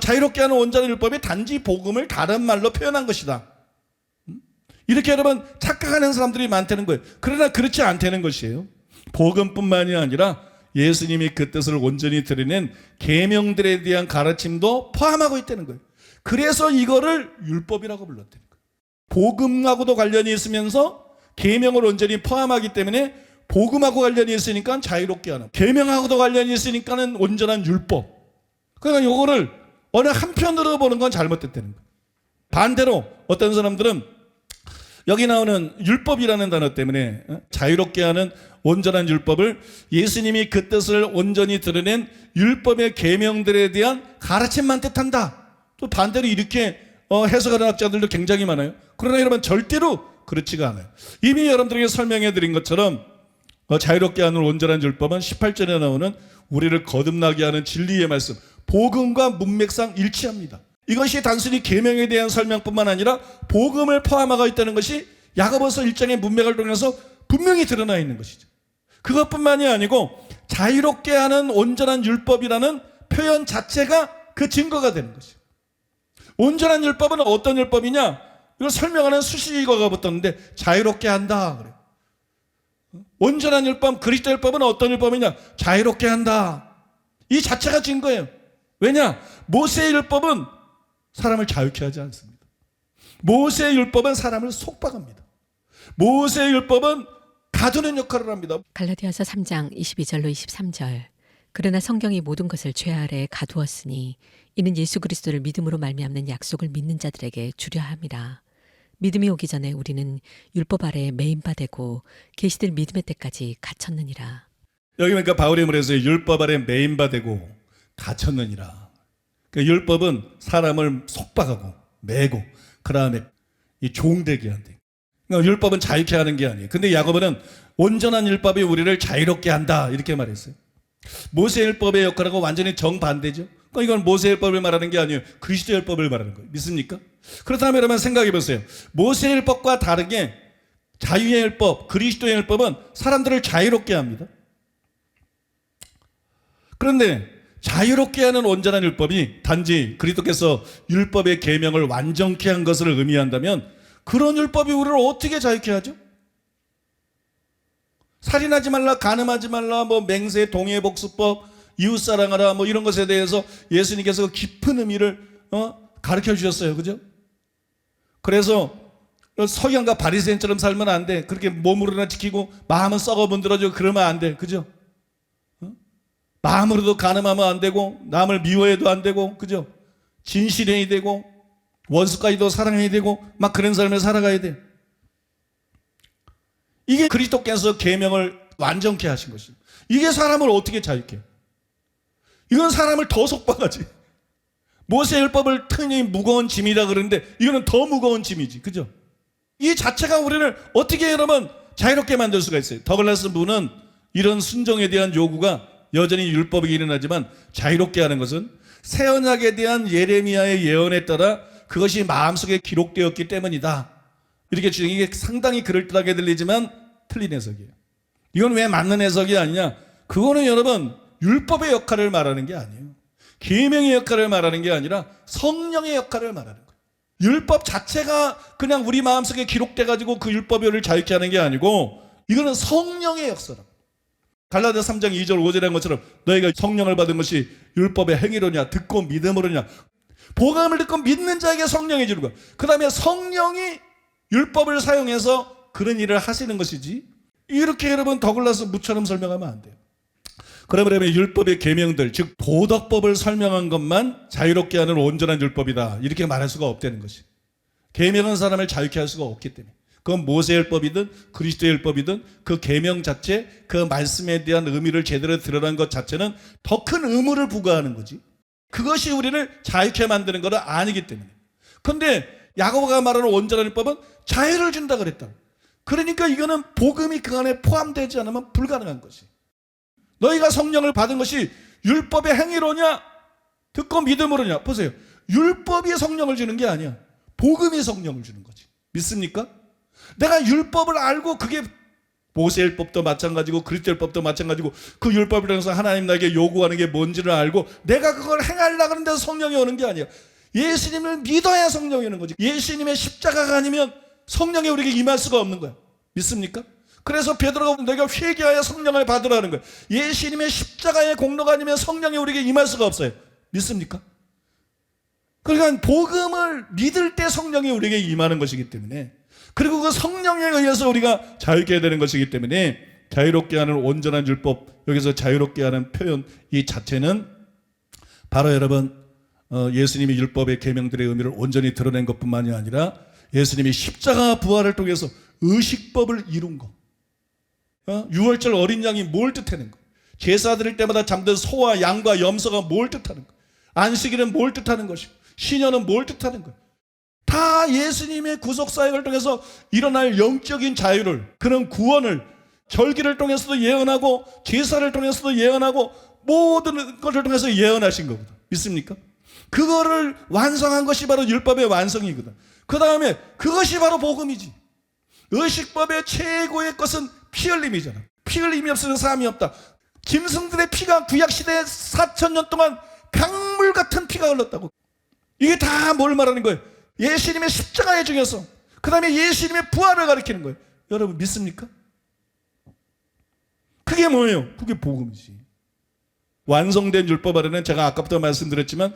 자유롭게 하는 온전한 율법이 단지 복음을 다른 말로 표현한 것이다. 이렇게 여러분 착각하는 사람들이 많다는 거예요. 그러나 그렇지 않다는 것이에요. 복음뿐만이 아니라 예수님이 그 뜻을 온전히 드러낸 계명들에 대한 가르침도 포함하고 있다는 거예요. 그래서 이거를 율법이라고 불렀다는 거예요. 복음하고도 관련이 있으면서 계명을 온전히 포함하기 때문에 복음하고 관련이 있으니까 자유롭게 하는, 계명하고도 관련이 있으니까는 온전한 율법. 그러니까 이거를 어느 한편으로 보는 건 잘못됐다는 거예요. 반대로 어떤 사람들은 여기 나오는 율법이라는 단어 때문에 자유롭게 하는 온전한 율법을 예수님이 그 뜻을 온전히 드러낸 율법의 계명들에 대한 가르침만 뜻한다. 또 반대로 이렇게 해석하는 학자들도 굉장히 많아요. 그러나 여러분 절대로 그렇지가 않아요. 이미 여러분들에게 설명해 드린 것처럼 자유롭게 하는 온전한 율법은 18절에 나오는 우리를 거듭나게 하는 진리의 말씀, 복음과 문맥상 일치합니다. 이것이 단순히 계명에 대한 설명뿐만 아니라 복음을 포함하고 있다는 것이 야고보서 1장의 문맥을 통해서 분명히 드러나 있는 것이죠. 그것뿐만이 아니고 자유롭게 하는 온전한 율법이라는 표현 자체가 그 증거가 되는 것이죠. 온전한 율법은 어떤 율법이냐? 이걸 설명하는 수식어가 붙었는데 자유롭게 한다 그래요. 온전한 율법, 그리스도 율법은 어떤 율법이냐? 자유롭게 한다. 이 자체가 증거예요. 왜냐? 모세의 율법은 사람을 자유케 하지 않습니다. 모세의 율법은 사람을 속박합니다. 모세의 율법은 가두는 역할을 합니다. 갈라디아서 3장 22절로 23절. 그러나 성경이 모든 것을 죄 아래에 가두었으니 이는 예수 그리스도를 믿음으로 말미암는 약속을 믿는 자들에게 주려 함이라. 믿음이 오기 전에 우리는 율법 아래에 매인바 되고 계시들 믿음의 때까지 갇혔느니라. 여기 보니까 바울이 말해서 율법 아래 매인바 되고 갇혔느니라. 그러니까 율법은 사람을 속박하고 매고 그 다음에 종되게 한대. 그러니까 율법은 자유케 하는 게 아니에요. 근데 야고보는 온전한 율법이 우리를 자유롭게 한다 이렇게 말했어요. 모세 율법의 역할하고 완전히 정반대죠. 그러니까 이건 모세 율법을 말하는 게 아니에요. 그리스도 율법을 말하는 거예요. 믿습니까? 그렇다면 여러분 생각해 보세요. 모세 율법과 다르게 자유의 율법, 그리스도의 율법은 사람들을 자유롭게 합니다. 그런데 자유롭게 하는 온전한 율법이 단지 그리스도께서 율법의 계명을 완전케 한 것을 의미한다면 그런 율법이 우리를 어떻게 자유케 하죠? 살인하지 말라, 간음하지 말라, 뭐 맹세, 동해복수법, 이웃사랑하라, 뭐 이런 것에 대해서 예수님께서 깊은 의미를 가르쳐 주셨어요. 그죠? 그래서 서기관과 바리새인처럼 살면 안 돼. 그렇게 몸으로나 지키고 마음은 썩어 문드러지고 그러면 안 돼. 그죠? 마음으로도 간음하면 안 되고 남을 미워해도 안 되고, 그죠? 진실해야 되고 원수까지도 사랑해야 되고 막 그런 삶을 살아가야 돼. 이게 그리스도께서 계명을 완전케 하신 것이에요. 이게 사람을 어떻게 자유케? 이건 사람을 더 속박하지. 모세율법을 흔히 무거운 짐이라 그러는데 이거는 더 무거운 짐이지. 그죠? 이 자체가 우리를 어떻게 여러분 자유롭게 만들 수가 있어요. 더글라스 분은 이런 순종에 대한 요구가 여전히 율법이 일어나지만 자유롭게 하는 것은 새 언약에 대한 예레미야의 예언에 따라 그것이 마음속에 기록되었기 때문이다. 이렇게 주장해. 이게 상당히 그럴듯하게 들리지만 틀린 해석이에요. 이건 왜 맞는 해석이 아니냐? 그거는 여러분 율법의 역할을 말하는 게 아니에요. 계명의 역할을 말하는 게 아니라 성령의 역할을 말하는 거예요. 율법 자체가 그냥 우리 마음속에 기록돼 가지고 그 율법을 우리를 자유케 하는 게 아니고 이거는 성령의 역사라고. 갈라디아 3장 2절 5절에 한 것처럼 너희가 성령을 받은 것이 율법의 행위로냐 듣고 믿음으로냐. 복음을 듣고 믿는 자에게 성령이 주는 거야. 그 다음에 성령이 율법을 사용해서 그런 일을 하시는 것이지, 이렇게 여러분 더글라스 무처럼 설명하면 안 돼요. 그러면 율법의 계명들, 즉 도덕법을 설명한 것만 자유롭게 하는 온전한 율법이다, 이렇게 말할 수가 없다는 것이. 계명은 사람을 자유케 할 수가 없기 때문에. 그건 모세율법이든 그리스도의 율법이든 그 계명 자체, 그 말씀에 대한 의미를 제대로 드러난 것 자체는 더 큰 의무를 부과하는 거지. 그것이 우리를 자유케 만드는 것은 아니기 때문에. 그런데 야고보가 말하는 온전한 율법은 자유를 준다 그랬다. 그러니까 이거는 복음이 그 안에 포함되지 않으면 불가능한 것이. 너희가 성령을 받은 것이 율법의 행위로냐 듣고 믿음으로냐. 보세요. 율법이 성령을 주는 게 아니야. 복음이 성령을 주는 거지. 믿습니까? 내가 율법을 알고, 그게 모세율법도 마찬가지고 그리스도율법도 마찬가지고 그 율법을 통해서 하나님 나에게 요구하는 게 뭔지를 알고 내가 그걸 행하려고 하는 데서 성령이 오는 게 아니야. 예수님을 믿어야 성령이 오는 거지. 예수님의 십자가가 아니면 성령이 우리에게 임할 수가 없는 거야. 믿습니까? 그래서 베드로가 너희가 회개하여 성령을 받으라는 거예요. 예수님의 십자가의 공로가 아니면 성령이 우리에게 임할 수가 없어요. 믿습니까? 그러니까 복음을 믿을 때 성령이 우리에게 임하는 것이기 때문에, 그리고 그 성령에 의해서 우리가 자유케 되는 것이기 때문에 자유롭게 하는 온전한 율법, 여기서 자유롭게 하는 표현 이 자체는 바로 여러분 예수님이 율법의 계명들의 의미를 온전히 드러낸 것뿐만이 아니라 예수님이 십자가 부활을 통해서 의식법을 이룬 것. 유월절 어린 양이 뭘 뜻하는 거? 제사 드릴 때마다 잠든 소와 양과 염소가 뭘 뜻하는 거? 안식일은 뭘 뜻하는 것이고 신년은 뭘 뜻하는 거예요? 다 예수님의 구속사역을 통해서 일어날 영적인 자유를, 그런 구원을 절기를 통해서도 예언하고 제사를 통해서도 예언하고 모든 것을 통해서 예언하신 거거든. 믿습니까? 그거를 완성한 것이 바로 율법의 완성이거든. 그 다음에 그것이 바로 복음이지. 의식법의 최고의 것은 피 흘림이잖아. 피 흘림이 없으면 사함이 없다. 짐승들의 피가 구약시대에 4,000년 동안 강물 같은 피가 흘렀다고. 이게 다 뭘 말하는 거예요? 예수님의 십자가의 중에서, 그 다음에 예수님의 부활을 가리키는 거예요. 여러분 믿습니까? 그게 뭐예요? 그게 복음이지. 완성된 율법 안에는 제가 아까부터 말씀드렸지만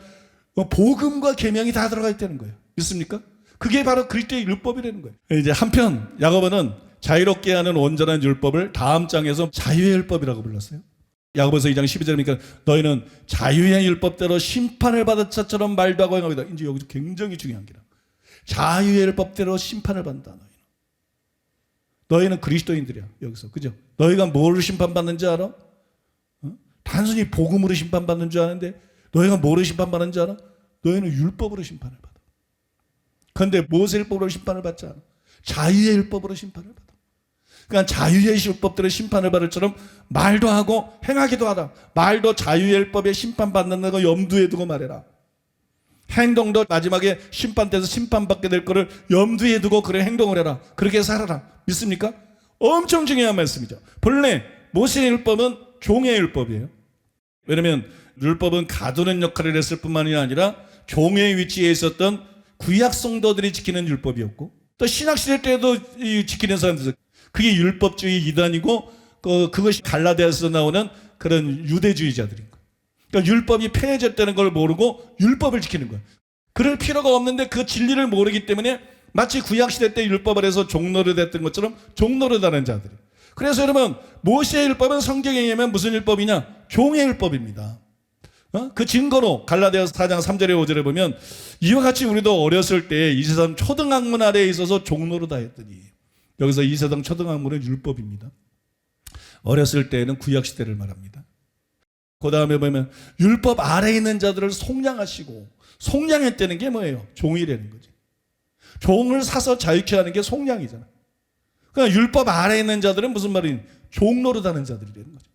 복음과 계명이 다 들어가 있다는 거예요. 믿습니까? 그게 바로 그리스도의 율법이라는 거예요. 이제 한편 야고보는 자유롭게 하는 온전한 율법을 다음 장에서 자유의 율법이라고 불렀어요. 야고보서 2장 12절이니까 너희는 자유의 율법대로 심판을 받은 자처럼 말도 하고 행하고 있다. 이제 여기서 굉장히 중요한 게라. 자유의 율법대로 심판을 받는다. 너희는 그리스도인들이야. 여기서. 그죠? 너희가 뭐로 심판받는지 알아? 단순히 복음으로 심판받는 줄 아는데 너희가 뭐로 심판받는 줄 알아? 너희는 율법으로 심판을 받아. 그런데 모세율법으로 심판을 받지 않아. 자유의 율법으로 심판을 받아. 그러니까 자유의 율법대로 심판을 받을 처럼 말도 하고 행하기도 하라. 말도 자유의 율법에 심판받는 거 염두에 두고 말해라. 행동도 마지막에 심판대에서 심판받게 될 거를 염두에 두고 그래 행동을 해라. 그렇게 살아라. 믿습니까? 엄청 중요한 말씀이죠. 본래 모세의 율법은 종의 율법이에요. 왜냐하면 율법은 가두는 역할을 했을 뿐만이 아니라 종의 위치에 있었던 구약 성도들이 지키는 율법이었고, 또 신학시대 때도 지키는 사람들, 그게 율법주의 이단이고 그것이 갈라디아에서 나오는 그런 유대주의자들인 거예요. 그러니까 율법이 폐해졌다는 걸 모르고 율법을 지키는 거예요. 그럴 필요가 없는데 그 진리를 모르기 때문에 마치 구약시대 때 율법을 해서 종노릇 했던 것처럼 종노릇하는 자들이. 그래서 여러분, 모세의 율법은 성경에 의하면 무슨 율법이냐? 종의 율법입니다. 그 증거로 갈라디아서 4장 3절에 5절에 보면 이와 같이 우리도 어렸을 때 이 세상 초등학문 아래에 있어서 종노릇 하였더니, 여기서 이 세상 초등학문은 율법입니다. 어렸을 때에는 구약시대를 말합니다. 그 다음에 보면 율법 아래에 있는 자들을 속량하시고, 속량했다는 게 뭐예요? 종이라는 거지. 종을 사서 자유케 하는 게 속량이잖아. 그러니까 율법 아래에 있는 자들은 무슨 말이니? 종노릇하는 자들이라는 거죠.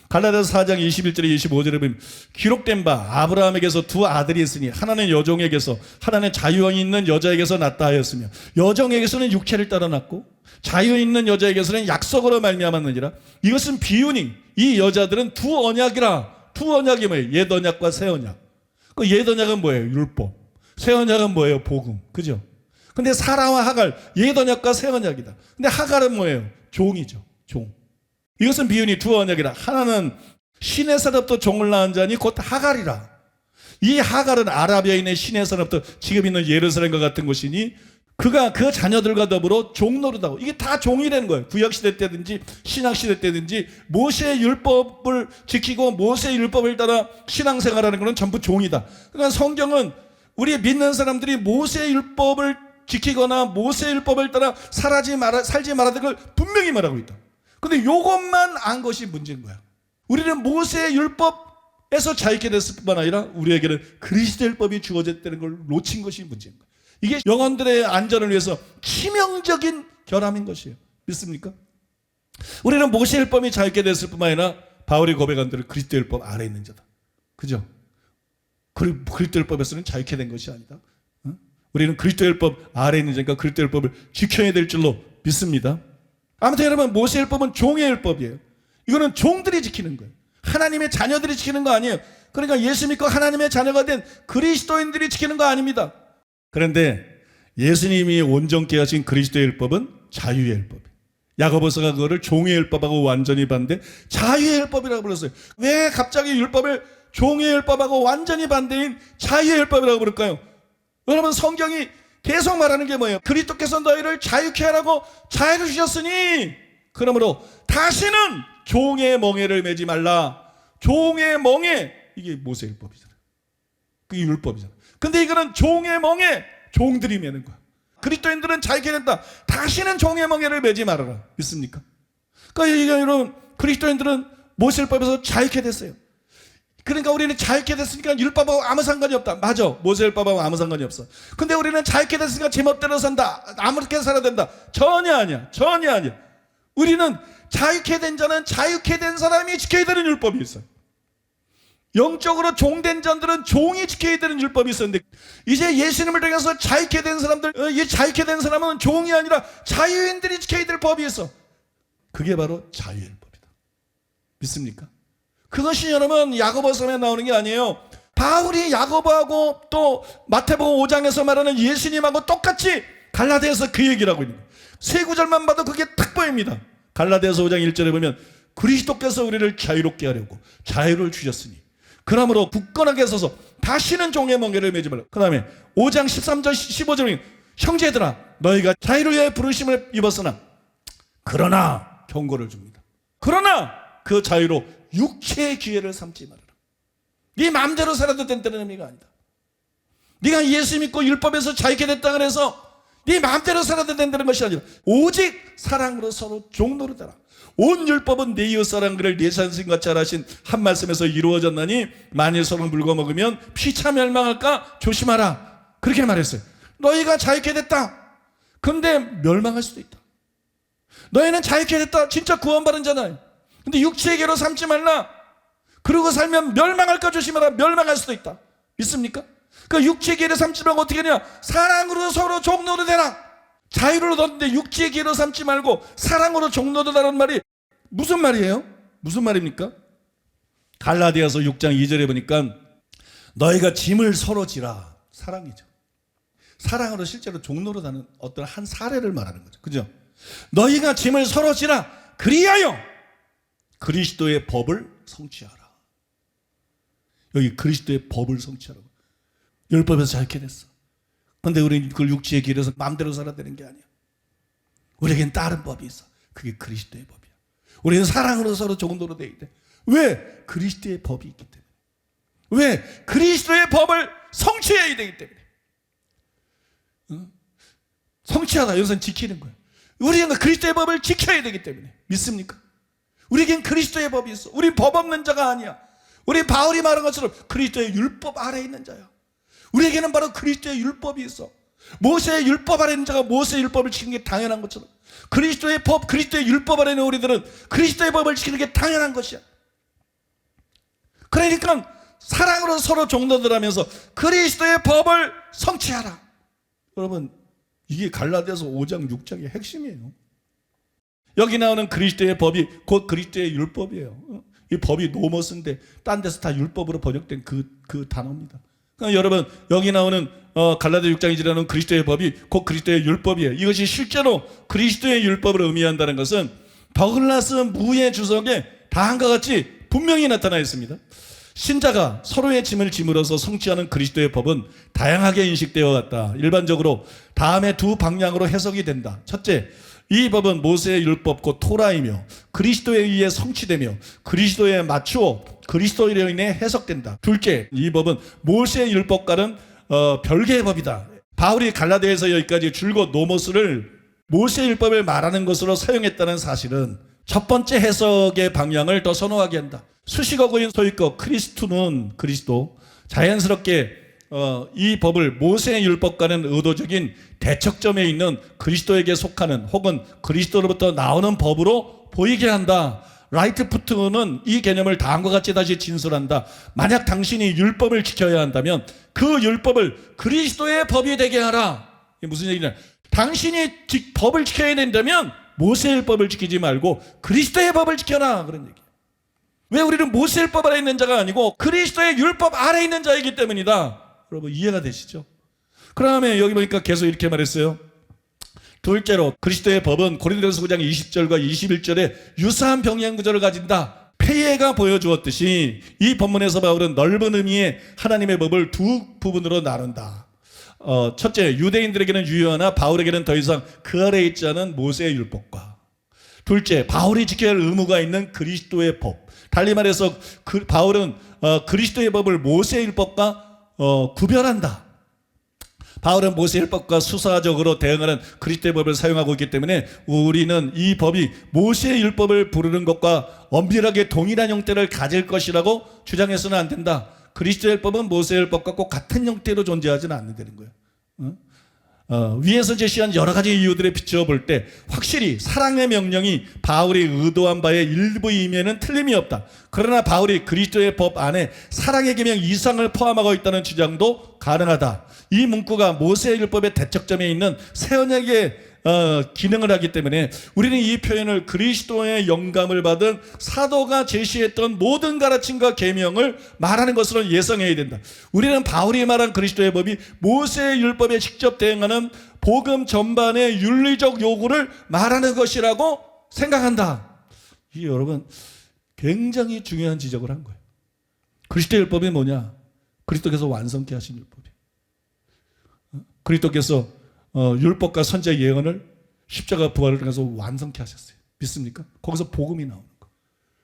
갈라디아서 4장 21절에 25절에 보면 기록된 바 아브라함에게서 두 아들이 있으니 하나는 여종에게서 하나는 자유형이 있는 여자에게서 낳다 하였으며 여종에게서는 육체를 따라 낳고 자유 있는 여자에게서는 약속으로 말미암았느니라. 이것은 비유니 이 여자들은 두 언약이라. 두 언약이 뭐예요? 옛 언약과 새 언약. 그 옛 언약은 뭐예요? 율법. 새 언약은 뭐예요? 복음. 그죠? 근데 사라와 하갈, 옛 언약과 새 언약이다. 근데 하갈은 뭐예요? 종이죠. 종. 이것은 비유니 두 언약이라. 하나는 신의 산업도 종을 낳은 자니 곧 하갈이라. 이 하갈은 아라비아인의 신의 산업도 지금 있는 예루살렘과 같은 곳이니 그가 그 자녀들과 더불어 종노릇하고, 이게 다 종이라는 거예요. 구약시대 때든지 신약시대 때든지 모세의 율법을 지키고 모세의 율법을 따라 신앙생활하는 것은 전부 종이다. 그러니까 성경은 우리 믿는 사람들이 모세의 율법을 지키거나 모세의 율법을 따라 살지 말아야 될 걸 분명히 말하고 있다. 근데 이것만 안 것이 문제인 거야. 우리는 모세의 율법에서 자유케 됐을 뿐만 아니라 우리에게는 그리스도의 율법이 주어졌다는 걸 놓친 것이 문제인 거야. 이게 영혼들의 안전을 위해서 치명적인 결함인 것이에요. 믿습니까? 우리는 모세의 율법이 자유케 됐을 뿐만 아니라 바울이 고백한 대로 그리스도의 율법 아래에 있는 자다. 그죠? 그리스도의 율법에서는 자유케 된 것이 아니다. 우리는 그리스도의 율법 아래에 있는 자니까 그리스도의 율법을 지켜야 될 줄로 믿습니다. 아무튼 여러분, 모세의 율법은 종의 율법이에요. 이거는 종들이 지키는 거예요. 하나님의 자녀들이 지키는 거 아니에요. 그러니까 예수 믿고 하나님의 자녀가 된 그리스도인들이 지키는 거 아닙니다. 그런데 예수님이 온전케 하신 그리스도의 율법은 자유의 율법이에요. 야고보서가 그거를 종의 율법하고 완전히 반대, 자유의 율법이라고 불렀어요. 왜 갑자기 율법을 종의 율법하고 완전히 반대인 자유의 율법이라고 부를까요? 여러분, 성경이 계속 말하는 게 뭐예요? 그리스도께서 너희를 자유케 하라고 자유를 주셨으니 그러므로 다시는 종의 멍에를 매지 말라. 종의 멍에, 이게 모세의 율법이잖아. 그게 율법이잖아. 근데 이거는 종의 멍에 종들이 매는 거야. 그리스도인들은 자유케 된다. 다시는 종의 멍에를 매지 말아라. 믿습니까? 그러니까 여러분, 그리스도인들은 모세 율법에서 자유케 됐어요. 그러니까 우리는 자유케 됐으니까 율법하고 아무 상관이 없다. 맞아. 모세 율법하고 아무 상관이 없어. 근데 우리는 자유케 됐으니까 제멋대로 산다. 아무렇게 살아야 된다. 전혀 아니야. 전혀 아니야. 우리는 자유케 된 자는 자유케 된 사람이 지켜야 되는 율법이 있어요. 영적으로 종된 자들은 종이 지켜야 되는 율법이 있었는데, 이제 예수님을 통해서 자유케 된 사람들, 이 자유케 된 사람은 종이 아니라 자유인들이 지켜야 될 법이 있어. 그게 바로 자유의 율법이다. 믿습니까? 그것이 여러분 야고보서에 나오는 게 아니에요. 바울이 야고보하고 또 마태복음 5장에서 말하는 예수님하고 똑같이 갈라디아서 그 얘기를 하고 있는 거예요. 세 구절만 봐도 그게 딱 보입니다. 갈라디아서 5장 1절에 보면 그리스도께서 우리를 자유롭게 하려고 자유를 주셨으니 그러므로 굳건하게 서서 다시는 종의 멍에를 매지 말라. 그 다음에 5장 13절 15절에 형제들아 너희가 자유를 위해 부르심을 입었으나 그러나 경고를 줍니다. 그러나 그 자유로 육체의 기회를 삼지 말아라. 네 마음대로 살아도 된다는 의미가 아니다. 네가 예수 믿고 율법에서 자유케 됐다 그래서 네 마음대로 살아도 된다는 것이 아니라 오직 사랑으로 서로 종노릇하라. 온 율법은 내 이웃 사랑을 내 자신과 잘 하신 한 말씀에서 이루어졌나니 만일 서로 물고 먹으면 피차 멸망할까 조심하라. 그렇게 말했어요. 너희가 자유케 됐다. 근데 멸망할 수도 있다. 너희는 자유케 됐다. 진짜 구원받은 자잖아요. 근데 육체의 계로 삼지 말라. 그러고 살면 멸망할까 조심하라. 멸망할 수도 있다. 믿습니까? 그 육체의 계로 삼지 말고 어떻게 하냐? 사랑으로 서로 종노릇해라. 자유를 얻었는데 육체의 계로 삼지 말고 사랑으로 종노릇하라는 말이 무슨 말이에요? 무슨 말입니까? 갈라디아서 6장 2절에 보니까 너희가 짐을 서로 지라. 사랑이죠. 사랑으로 실제로 종노릇하는 어떤 한 사례를 말하는 거죠. 그죠? 너희가 짐을 서로 지라. 그리하여 그리스도의 법을 성취하라. 여기 그리스도의 법을 성취하라고. 율법에서 자유케 됐어. 그런데 우리는 그걸 육체의 길에서 마음대로 살아야 되는 게 아니야. 우리에겐 다른 법이 있어. 그게 그리스도의 법이야. 우리는 사랑으로 서로 조금도로 되어 있대. 왜? 그리스도의 법이 있기 때문에. 왜? 그리스도의 법을 성취해야 되기 때문에. 성취하다. 여기서는 지키는 거야. 우리는 그리스도의 법을 지켜야 되기 때문에. 믿습니까? 우리에겐 그리스도의 법이 있어. 우리 법 없는 자가 아니야. 우리 바울이 말한 것처럼 그리스도의 율법 아래에 있는 자야. 우리에게는 바로 그리스도의 율법이 있어. 모세의 율법 아래 있는 자가 모세의 율법을 지키는 게 당연한 것처럼 그리스도의 법, 그리스도의 율법 아래 있는 우리들은 그리스도의 법을 지키는 게 당연한 것이야. 그러니까 사랑으로 서로 종노들하면서 그리스도의 법을 성취하라. 여러분, 이게 갈라디아서 5장 6장의 핵심이에요. 여기 나오는 그리스도의 법이 곧 그리스도의 율법이에요. 이 법이 노머스인데 딴 데서 다 율법으로 번역된 그 단어입니다. 그러니까 여러분, 여기 나오는 갈라디아 6장에 지나오는 그리스도의 법이 곧 그리스도의 율법이에요. 이것이 실제로 그리스도의 율법을 의미한다는 것은 더글라스 무의 주석에 다음과 같이 분명히 나타나 있습니다. 신자가 서로의 짐을 짐으로써 성취하는 그리스도의 법은 다양하게 인식되어 왔다. 일반적으로 다음의 두 방향으로 해석이 된다. 첫째, 이 법은 모세의 율법 곧 토라이며 그리스도에 의해 성취되며 그리스도에 맞추어 그리스도로 인해 해석된다. 둘째, 이 법은 모세의 율법과는 별개의 법이다. 바울이 갈라디아에서 여기까지 줄곧 노모스를 모세의 율법을 말하는 것으로 사용했다는 사실은 첫 번째 해석의 방향을 더 선호하게 한다. 수식어구인 소위껏 크리스투는 그리스도, 자연스럽게 이 법을 모세의 율법과는 의도적인 대척점에 있는 그리스도에게 속하는 혹은 그리스도로부터 나오는 법으로 보이게 한다. 라이트푸트는 이 개념을 다음과 같이 다시 진술한다. 만약 당신이 율법을 지켜야 한다면 그 율법을 그리스도의 법이 되게 하라. 이게 무슨 얘기냐? 당신이 법을 지켜야 된다면 모세의 율법을 지키지 말고 그리스도의 법을 지켜라. 그런 얘기. 왜 우리는 모세의 율법 아래 있는 자가 아니고 그리스도의 율법 아래 있는 자이기 때문이다. 여러분, 이해가 되시죠? 그 다음에 여기 보니까 계속 이렇게 말했어요. 둘째로 그리스도의 법은 고린도전서 9장 20절과 21절에 유사한 병행 구조를 가진다. 폐해가 보여주었듯이 이 본문에서 바울은 넓은 의미의 하나님의 법을 두 부분으로 나눈다. 첫째, 유대인들에게는 유효하나 바울에게는 더 이상 그 아래에 있지 않은 모세의 율법과, 둘째, 바울이 지켜야 할 의무가 있는 그리스도의 법. 달리 말해서 바울은 그리스도의 법을 모세의 율법과 구별한다. 바울은 모세의 율법과 수사적으로 대응하는 그리스도의 법을 사용하고 있기 때문에 우리는 이 법이 모세의 율법을 부르는 것과 엄밀하게 동일한 형태를 가질 것이라고 주장해서는 안 된다. 그리스도의 율법은 모세의 율법과 꼭 같은 형태로 존재하지는 않는다는 거예요. 위에서 제시한 여러 가지 이유들에 비추어 볼 때 확실히 사랑의 명령이 바울이 의도한 바의 일부임에는 틀림이 없다. 그러나 바울이 그리스도의 법 안에 사랑의 계명 이상을 포함하고 있다는 주장도 가능하다. 이 문구가 모세의 율법의 대척점에 있는 새 언약의 기능을 하기 때문에 우리는 이 표현을 그리스도의 영감을 받은 사도가 제시했던 모든 가르침과 계명을 말하는 것으로 예상해야 된다. 우리는 바울이 말한 그리스도의 법이 모세의 율법에 직접 대응하는 복음 전반의 윤리적 요구를 말하는 것이라고 생각한다. 이 여러분 굉장히 중요한 지적을 한 거예요. 그리스도의 율법이 뭐냐? 그리스도께서 완성케 하신 율법이에요. 그리스도께서 율법과 선지자 예언을 십자가 부활을 통해서 완성케 하셨어요. 믿습니까? 거기서 복음이 나오는 거.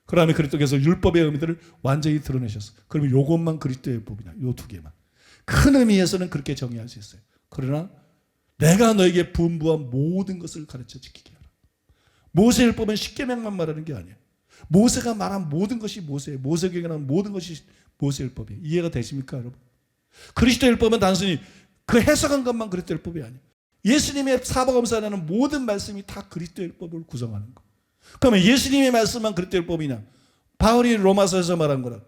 그 다음에 그리스도께서 율법의 의미들을 완전히 드러내셨어요. 그러면 요것만 그리스도의 율법이냐? 요 두 개만. 큰 의미에서는 그렇게 정의할 수 있어요. 그러나 내가 너에게 분부한 모든 것을 가르쳐 지키게 하라. 모세의 율법은 십계명만 말하는 게 아니에요. 모세가 말한 모든 것이 모세예요. 모세에게 나온 모든 것이 모세의 율법이에요. 이해가 되십니까, 여러분? 그리스도의 율법은 단순히 그 해석한 것만 그리스도의 율법이 아니에요. 예수님의 사복음서라는 모든 말씀이 다 그리스도의 율법을 구성하는 거. 그러면 예수님의 말씀만 그리스도의 율법이냐? 바울이 로마서에서 말한 거라,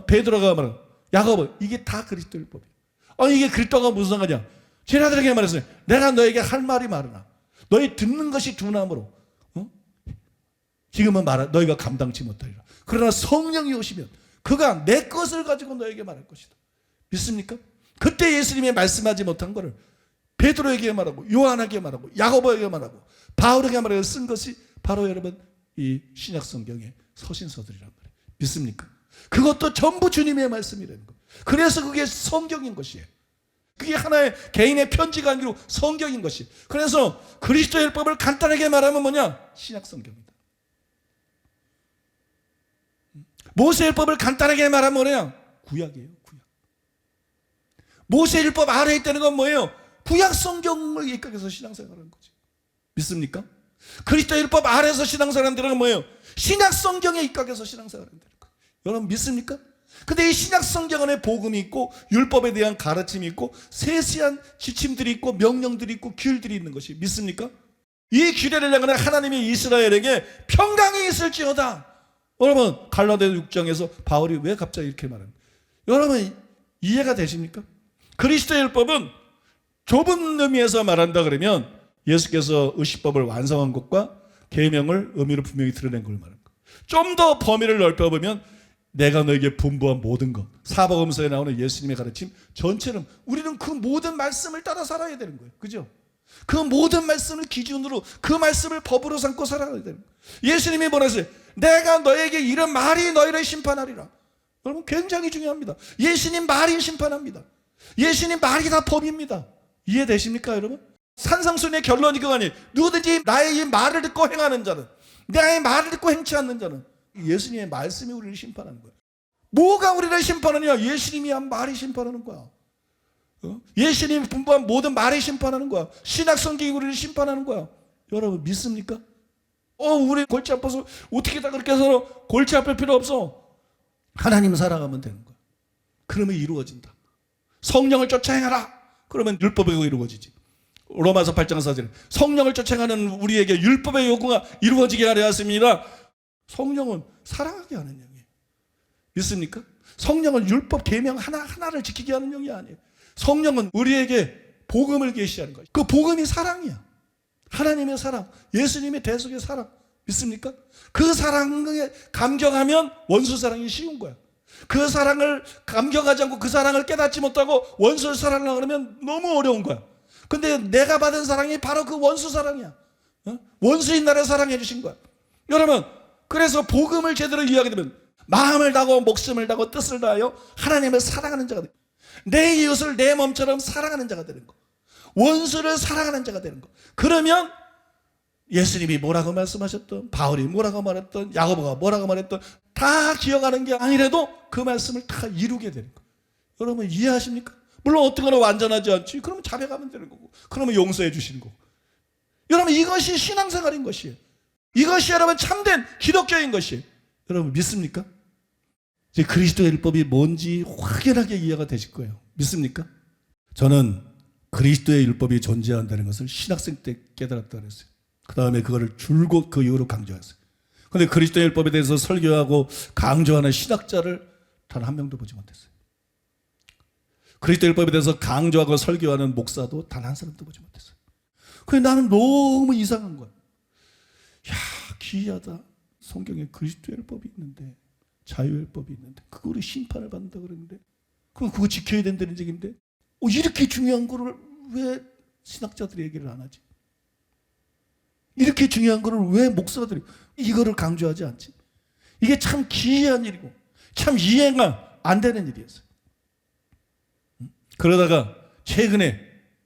베드로가 말한, 야고보, 이게 다 그리스도의 율법이에요. 이게 그리스도가 무슨 상관이야? 제자들에게 말했어요. 내가 너에게 할 말이 많으나 너희 듣는 것이 둔함으로 지금은 너희가 감당치 못하리라. 그러나 성령이 오시면 그가 내 것을 가지고 너에게 말할 것이다. 믿습니까? 그때 예수님이 말씀하지 못한 것을 베드로에게 말하고 요한에게 말하고 야고보에게 말하고 바울에게 말하고 쓴 것이 바로 여러분 이 신약 성경의 서신서들이란 말이에요. 믿습니까? 그것도 전부 주님의 말씀이라는 거예요. 그래서 그게 성경인 것이에요. 그게 하나의 개인의 편지가 아니고 성경인 것이. 그래서 그리스도의 율법을 간단하게 말하면 뭐냐? 신약 성경입니다. 모세의 율법을 간단하게 말하면 뭐냐? 구약이에요. 구약. 모세의 율법 아래에 있다는 건 뭐예요? 구약 성경을 입각해서 신앙생활하는 거지. 믿습니까? 그리스도의 율법 아래에서 신앙생활한다는 건 뭐예요? 신약 성경에 입각해서 신앙생활한다는 거예요. 여러분 믿습니까? 근데 이 신약 성경 안에 복음이 있고 율법에 대한 가르침이 있고 세세한 지침들이 있고 명령들이 있고 규율들이 있는 것이 믿습니까? 이 규례를 향하는 하나님이 이스라엘에게 평강이 있을지어다. 여러분 갈라디아 6장에서 바울이 왜 갑자기 이렇게 말합니까? 여러분 이해가 되십니까? 그리스도의 율법은 좁은 의미에서 말한다 그러면 예수께서 의식법을 완성한 것과 계명을 의미로 분명히 드러낸 걸 말합니다. 좀 더 범위를 넓혀보면 내가 너에게 분부한 모든 것, 사복음서에 나오는 예수님의 가르침 전체는 우리는 그 모든 말씀을 따라 살아야 되는 거예요. 그죠? 그 모든 말씀을 기준으로 그 말씀을 법으로 삼고 살아야 되는 거예요. 예수님이 뭐라 했어요? 내가 너에게 이런 말이 너희를 심판하리라. 여러분 굉장히 중요합니다. 예수님 말이 심판합니다. 예수님 말이 다 법입니다. 이해되십니까 여러분? 산상순의 결론이 그거 아니에요. 누구든지 나의 이 말을 듣고 행하는 자는, 나의 말을 듣고 행치 않는 자는 예수님의 말씀이 우리를 심판하는 거야. 뭐가 우리를 심판하냐? 예수님이 한 말이 심판하는 거야. 예수님이 분부한 모든 말이 심판하는 거야. 신약 성경이 우리를 심판하는 거야. 여러분 믿습니까? 우리 골치 아파서 어떻게 다 그렇게 해서 골치 아플 필요 없어. 하나님 사랑하면 되는 거야. 그러면 이루어진다. 성령을 쫓아 행하라. 그러면 율법이 이루어지지. 로마서 8장 4절에 성령을 쫓아 행하는 우리에게 율법의 요구가 이루어지게 하려 하십니다. 성령은 사랑하게 하는 영이에요. 믿습니까? 성령은 율법 계명 하나하나를 지키게 하는 영이 아니에요. 성령은 우리에게 복음을 계시하는 거예요. 그 복음이 사랑이야. 하나님의 사랑, 예수님의 대속의 사랑. 믿습니까? 그 사랑에 감격하면 원수 사랑이 쉬운 거야. 그 사랑을 감격하지 않고 그 사랑을 깨닫지 못하고 원수를 사랑하려고 하면 너무 어려운 거야. 근데 내가 받은 사랑이 바로 그 원수 사랑이야. 원수인 나를 사랑해 주신 거야. 여러분 그래서 복음을 제대로 이해하게 되면 마음을 다하고 목숨을 다하고 뜻을 다하여 하나님을 사랑하는 자가 돼. 내 이웃을 내 몸처럼 사랑하는 자가 되는 거. 원수를 사랑하는 자가 되는 거. 그러면 예수님이 뭐라고 말씀하셨던, 바울이 뭐라고 말했던, 야고보가 뭐라고 말했던 다 기억하는 게 아니라도 그 말씀을 다 이루게 되는 거. 여러분 이해하십니까? 물론 어떤 거는 완전하지 않지. 그러면 자백하면 되는 거고. 그러면 용서해 주시는 거고. 여러분 이것이 신앙생활인 것이에요. 이것이 여러분 참된 기독교인 것이에요. 여러분 믿습니까? 이제 그리스도의 율법이 뭔지 확연하게 이해가 되실 거예요. 믿습니까? 저는 그리스도의 율법이 존재한다는 것을 신학생 때 깨달았다 그랬어요. 그 다음에 그거를 줄곧 그 이후로 강조했어요. 그런데 그리스도의 율법에 대해서 설교하고 강조하는 신학자를 단 한 명도 보지 못했어요. 그리스도의 율법에 대해서 강조하고 설교하는 목사도 단 한 사람도 보지 못했어요. 그래 나는 너무 이상한 거야. 야 기이하다. 성경에 그리스도의 율법이 있는데, 자유율법이 있는데 그거를 심판을 받는다 그러는데, 그럼 그거 지켜야 된다는 얘기인데 이렇게 중요한 거를 왜 신학자들이 얘기를 안 하지? 이렇게 중요한 거를 왜 목사들이 이거를 강조하지 않지? 이게 참 기이한 일이고 참 이해가 안 되는 일이었어요. 그러다가 최근에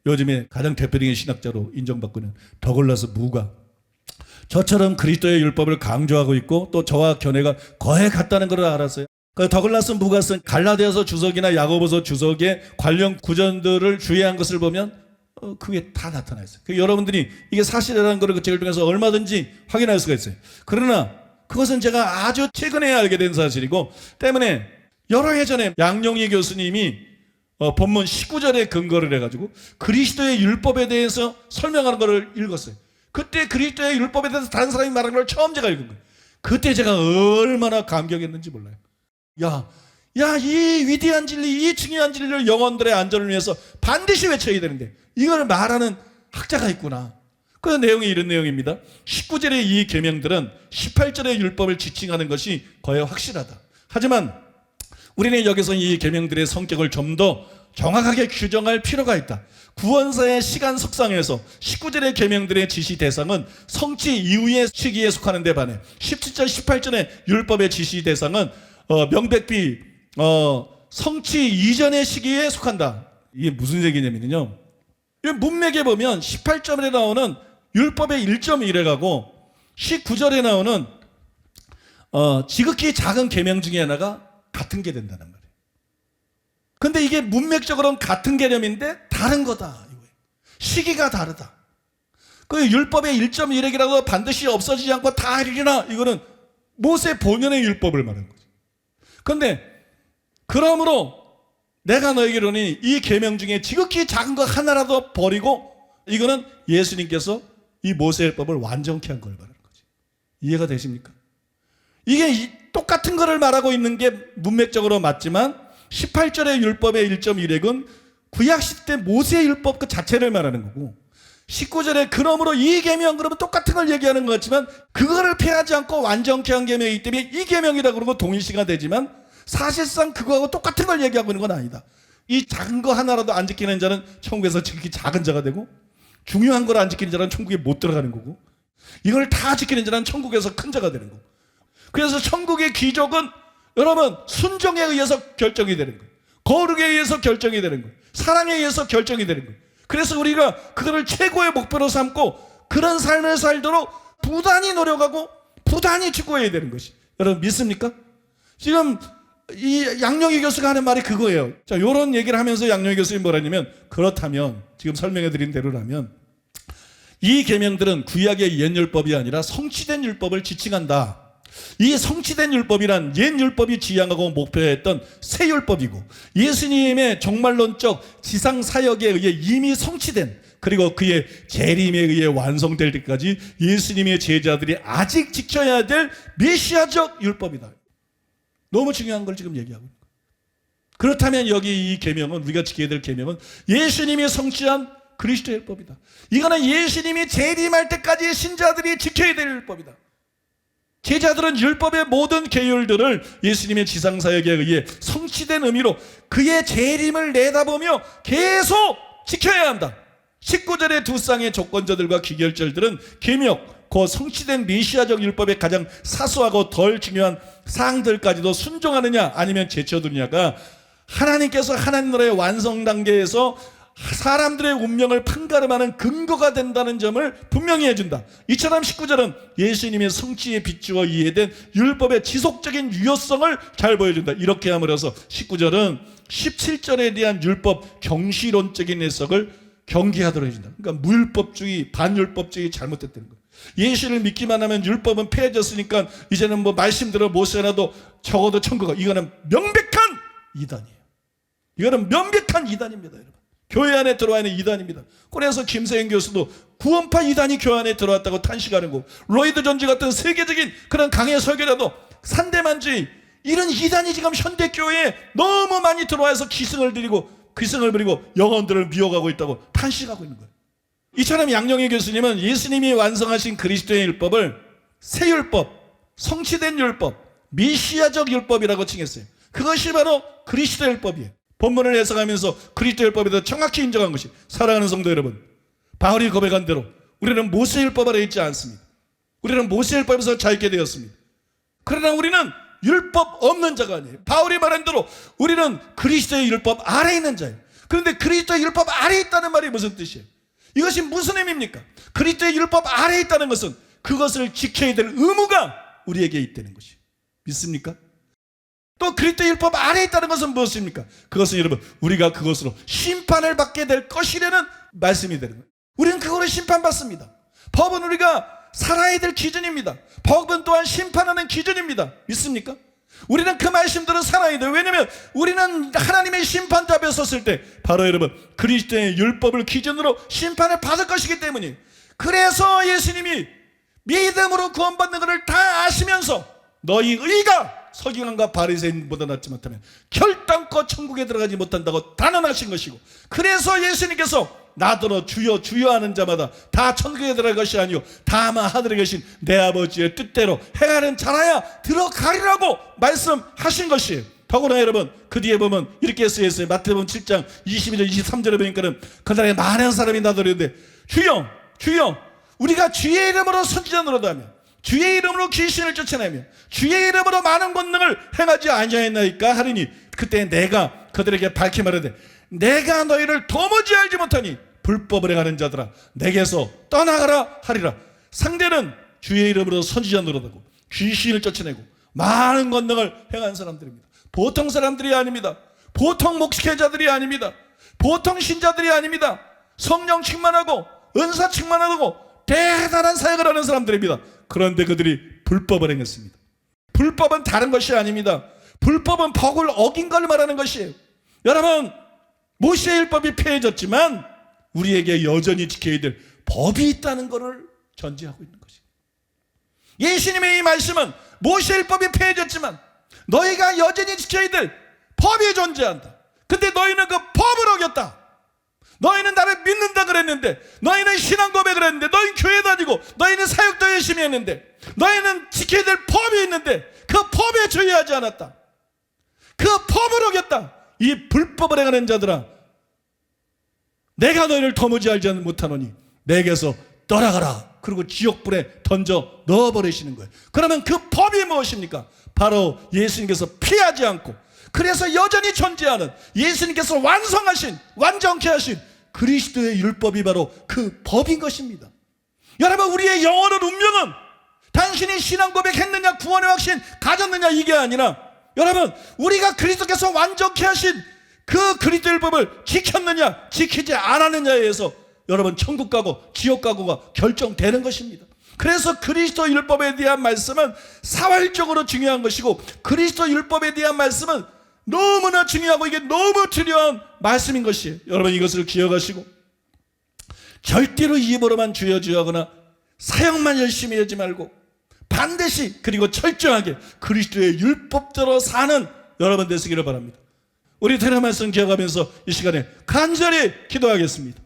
요즘에 가장 대표적인 신학자로 인정받고 있는 더글라스 무가 저처럼 그리스도의 율법을 강조하고 있고 또 저와 견해가 거의 같다는 걸 알았어요. 그 더글라스 무가 쓴 갈라디아서 주석이나 야고보서 주석의 관련 구전들을 주의한 것을 보면 그게 다 나타나 있어요. 여러분들이 이게 사실이라는 것을 그 책을 통해서 얼마든지 확인할 수가 있어요. 그러나 그것은 제가 아주 최근에 알게 된 사실이고 때문에 여러 해 전에 양용희 교수님이 본문 19절에 근거를 해가지고 그리스도의 율법에 대해서 설명하는 것을 읽었어요. 그때 그리스도의 율법에 대해서 다른 사람이 말하는 걸 처음 제가 읽은 거예요. 그때 제가 얼마나 감격했는지 몰라요. 이 위대한 진리, 이 중요한 진리를 영혼들의 안전을 위해서 반드시 외쳐야 되는데 이걸 말하는 학자가 있구나. 그 내용이 이런 내용입니다. 19절의 이 계명들은 18절의 율법을 지칭하는 것이 거의 확실하다. 하지만 우리는 여기서 이 계명들의 성격을 좀 더 정확하게 규정할 필요가 있다. 구원사의 시간 석상에서 19절의 계명들의 지시 대상은 성취 이후의 시기에 속하는 데 반해 17절 18절의 율법의 지시 대상은 명백히 성취 이전의 시기에 속한다. 이게 무슨 얘기냐면요, 문맥에 보면 18절에 나오는 율법의 1.1에 가고 19절에 나오는 지극히 작은 계명 중에 하나가 같은 게 된다는 말이에요. 근데 이게 문맥적으로는 같은 개념인데 다른 거다. 시기가 다르다. 그 율법의 1.1핵이라고 반드시 없어지지 않고 다 하리라, 이거는 모세 본연의 율법을 말하는 거죠. 그런데 그러므로 내가 너에게 이르노니 이 계명 중에 지극히 작은 거 하나라도 버리고, 이거는 예수님께서 이 모세 율법을 완전케 한 걸 말하는 거죠. 이해가 되십니까? 이게 똑같은 거를 말하고 있는 게 문맥적으로 맞지만 18절의 율법의 1.1핵은 구약 시대 모세의 율법 그 자체를 말하는 거고, 19절에 그러므로 이 계명, 그러면 똑같은 걸 얘기하는 것 같지만 그거를 폐하지 않고 완전케 한 계명이기 때문에 이 계명이라고 그러고 동일시가 되지만 사실상 그거하고 똑같은 걸 얘기하고 있는 건 아니다. 이 작은 거 하나라도 안 지키는 자는 천국에서 지극히 작은 자가 되고, 중요한 걸 안 지키는 자는 천국에 못 들어가는 거고, 이걸 다 지키는 자는 천국에서 큰 자가 되는 거고. 그래서 천국의 기적은 여러분 순종에 의해서 결정이 되는 거예요. 거룩에 의해서 결정이 되는 거예요. 사랑에 의해서 결정이 되는 거예요. 그래서 우리가 그거를 최고의 목표로 삼고 그런 삶을 살도록 부단히 노력하고 부단히 추구해야 되는 것이, 여러분 믿습니까? 지금 이 양영희 교수가 하는 말이 그거예요. 자, 요런 얘기를 하면서 양영희 교수님이 뭐라냐면, 그렇다면 지금 설명해 드린 대로라면 이 계명들은 구약의 옛 율법이 아니라 성취된 율법을 지칭한다. 이 성취된 율법이란 옛 율법이 지향하고 목표했던 새 율법이고, 예수님의 종말론적 지상 사역에 의해 이미 성취된, 그리고 그의 재림에 의해 완성될 때까지 예수님의 제자들이 아직 지켜야 될 메시아적 율법이다. 너무 중요한 걸 지금 얘기하고 있는 거예요. 그렇다면 여기 이 계명은, 우리가 지켜야 될 계명은 예수님이 성취한 그리스도의 율법이다. 이거는 예수님이 재림할 때까지 신자들이 지켜야 될 율법이다. 제자들은 율법의 모든 계율들을 예수님의 지상사역에 의해 성취된 의미로 그의 재림을 내다보며 계속 지켜야 한다. 19절의 두 쌍의 조건절들과 귀결절들은 계명, 그 성취된 메시아적 율법의 가장 사소하고 덜 중요한 사항들까지도 순종하느냐 아니면 제쳐두느냐가 하나님께서 하나님 나라의 완성 단계에서 사람들의 운명을 판가름하는 근거가 된다는 점을 분명히 해준다. 이처럼 19절은 예수님의 성취에 비추어 이해된 율법의 지속적인 유효성을 잘 보여준다. 이렇게 함으로써 19절은 17절에 대한 율법 경시론적인 해석을 경계하도록 해준다. 그러니까 무율법주의, 반율법주의 잘못됐다는 거예요. 예수를 믿기만 하면 율법은 폐해졌으니까 이제는 뭐 말씀대로 모세라도 적어도 천국가, 이거는 명백한 이단이에요. 이거는 명백한 이단입니다, 여러분. 교회 안에 들어와 있는 이단입니다. 그래서 김세영 교수도 구원파 이단이 교회 안에 들어왔다고 탄식하는 거고, 로이드 존즈 같은 세계적인 그런 강해 설교자도 산대만주의, 이런 이단이 지금 현대교회에 너무 많이 들어와서 기승을 부리고 영혼들을 미워가고 있다고 탄식하고 있는 거예요. 이처럼 양영희 교수님은 예수님이 완성하신 그리스도의 율법을 새 율법, 성취된 율법, 메시아적 율법이라고 칭했어요. 그것이 바로 그리스도의 율법이에요. 본문을 해석하면서 그리스도 율법에 대해 정확히 인정한 것이, 사랑하는 성도 여러분, 바울이 고백한 대로 우리는 모세 율법 아래 있지 않습니다. 우리는 모세 율법에서 자유케 되었습니다. 그러나 우리는 율법 없는 자가 아니에요. 바울이 말한 대로 우리는 그리스도의 율법 아래 있는 자예요. 그런데 그리스도의 율법 아래 있다는 말이 무슨 뜻이에요? 이것이 무슨 의미입니까? 그리스도의 율법 아래 있다는 것은 그것을 지켜야 될 의무가 우리에게 있다는 것이에요. 믿습니까? 또 그리스도의 율법 아래에 있다는 것은 무엇입니까? 그것은 여러분, 우리가 그것으로 심판을 받게 될 것이라는 말씀이 되는 거예요. 우리는 그거로 심판받습니다. 법은 우리가 살아야 될 기준입니다. 법은 또한 심판하는 기준입니다. 믿습니까? 우리는 그 말씀대로 살아야 돼요. 왜냐하면 우리는 하나님의 심판대 앞에 섰을 때 바로 여러분 그리스도의 율법을 기준으로 심판을 받을 것이기 때문이에요. 그래서 예수님이 믿음으로 구원받는 것을 다 아시면서 너희 의가 서기관과 바리새인보다 낫지 못하면 결단코 천국에 들어가지 못한다고 단언하신 것이고, 그래서 예수님께서 나더러 주여 주여 하는 자마다 다 천국에 들어갈 것이 아니요 다만 하늘에 계신 내 아버지의 뜻대로 행하는 자라야 들어가리라고 말씀하신 것이에요. 더구나 여러분 그 뒤에 보면 이렇게 쓰여있어요. 마태복음 7장 22절 23절에 보니까는 그날에 많은 사람이 나더랬는데 주여 주여 우리가 주의 이름으로 선지자 노릇하며 주의 이름으로 귀신을 쫓아내며 주의 이름으로 많은 권능을 행하지 아니하였나이까 하리니 그때 내가 그들에게 밝히 말하되 내가 너희를 도무지 알지 못하니 불법을 행하는 자들아 내게서 떠나가라 하리라. 상대는 주의 이름으로 선지자 노릇하고 귀신을 쫓아내고 많은 권능을 행한 사람들입니다. 보통 사람들이 아닙니다. 보통 목회자들이 아닙니다. 보통 신자들이 아닙니다. 성령 충만하고 은사 충만하고 대단한 사역을 하는 사람들입니다. 그런데 그들이 불법을 행했습니다. 불법은 다른 것이 아닙니다. 불법은 법을 어긴 걸 말하는 것이에요. 여러분 모세의 율법이 폐해졌지만 우리에게 여전히 지켜야 될 법이 있다는 것을 전제하고 있는 것입니다. 예수님의 이 말씀은 모세의 율법이 폐해졌지만 너희가 여전히 지켜야 될 법이 존재한다. 근데 너희는 그 법을 어겼다. 너희는 나를 믿는다 그랬는데, 너희는 신앙 고백을 했는데, 너희는 교회 다니고, 너희는 사역도 열심히 했는데, 너희는 지켜야 될 법이 있는데 그 법에 주의하지 않았다. 그 법을 어겼다. 이 불법을 행하는 자들아 내가 너희를 도무지 알지 못하노니 내게서 떠나가라. 그리고 지옥불에 던져 넣어버리시는 거예요. 그러면 그 법이 무엇입니까? 바로 예수님께서 피하지 않고 그래서 여전히 존재하는 예수님께서 완성하신 완전케 하신 그리스도의 율법이 바로 그 법인 것입니다. 여러분 우리의 영원한 운명은 단순히 신앙 고백했느냐 구원의 확신 가졌느냐 이게 아니라 여러분 우리가 그리스도께서 완전케 하신 그 그리스도 율법을 지켰느냐 지키지 않았느냐에 의해서 여러분 천국 가고 지옥 가고가 결정되는 것입니다. 그래서 그리스도 율법에 대한 말씀은 사활적으로 중요한 것이고 그리스도 율법에 대한 말씀은 너무나 중요하고 이게 너무 중요한 말씀인 것이에요. 여러분 이것을 기억하시고 절대로 입으로만 주여 주여 하거나 사역만 열심히 하지 말고 반드시 그리고 철저하게 그리스도의 율법대로 사는 여러분 되시기를 바랍니다. 우리 테라 말씀 기억하면서 이 시간에 간절히 기도하겠습니다.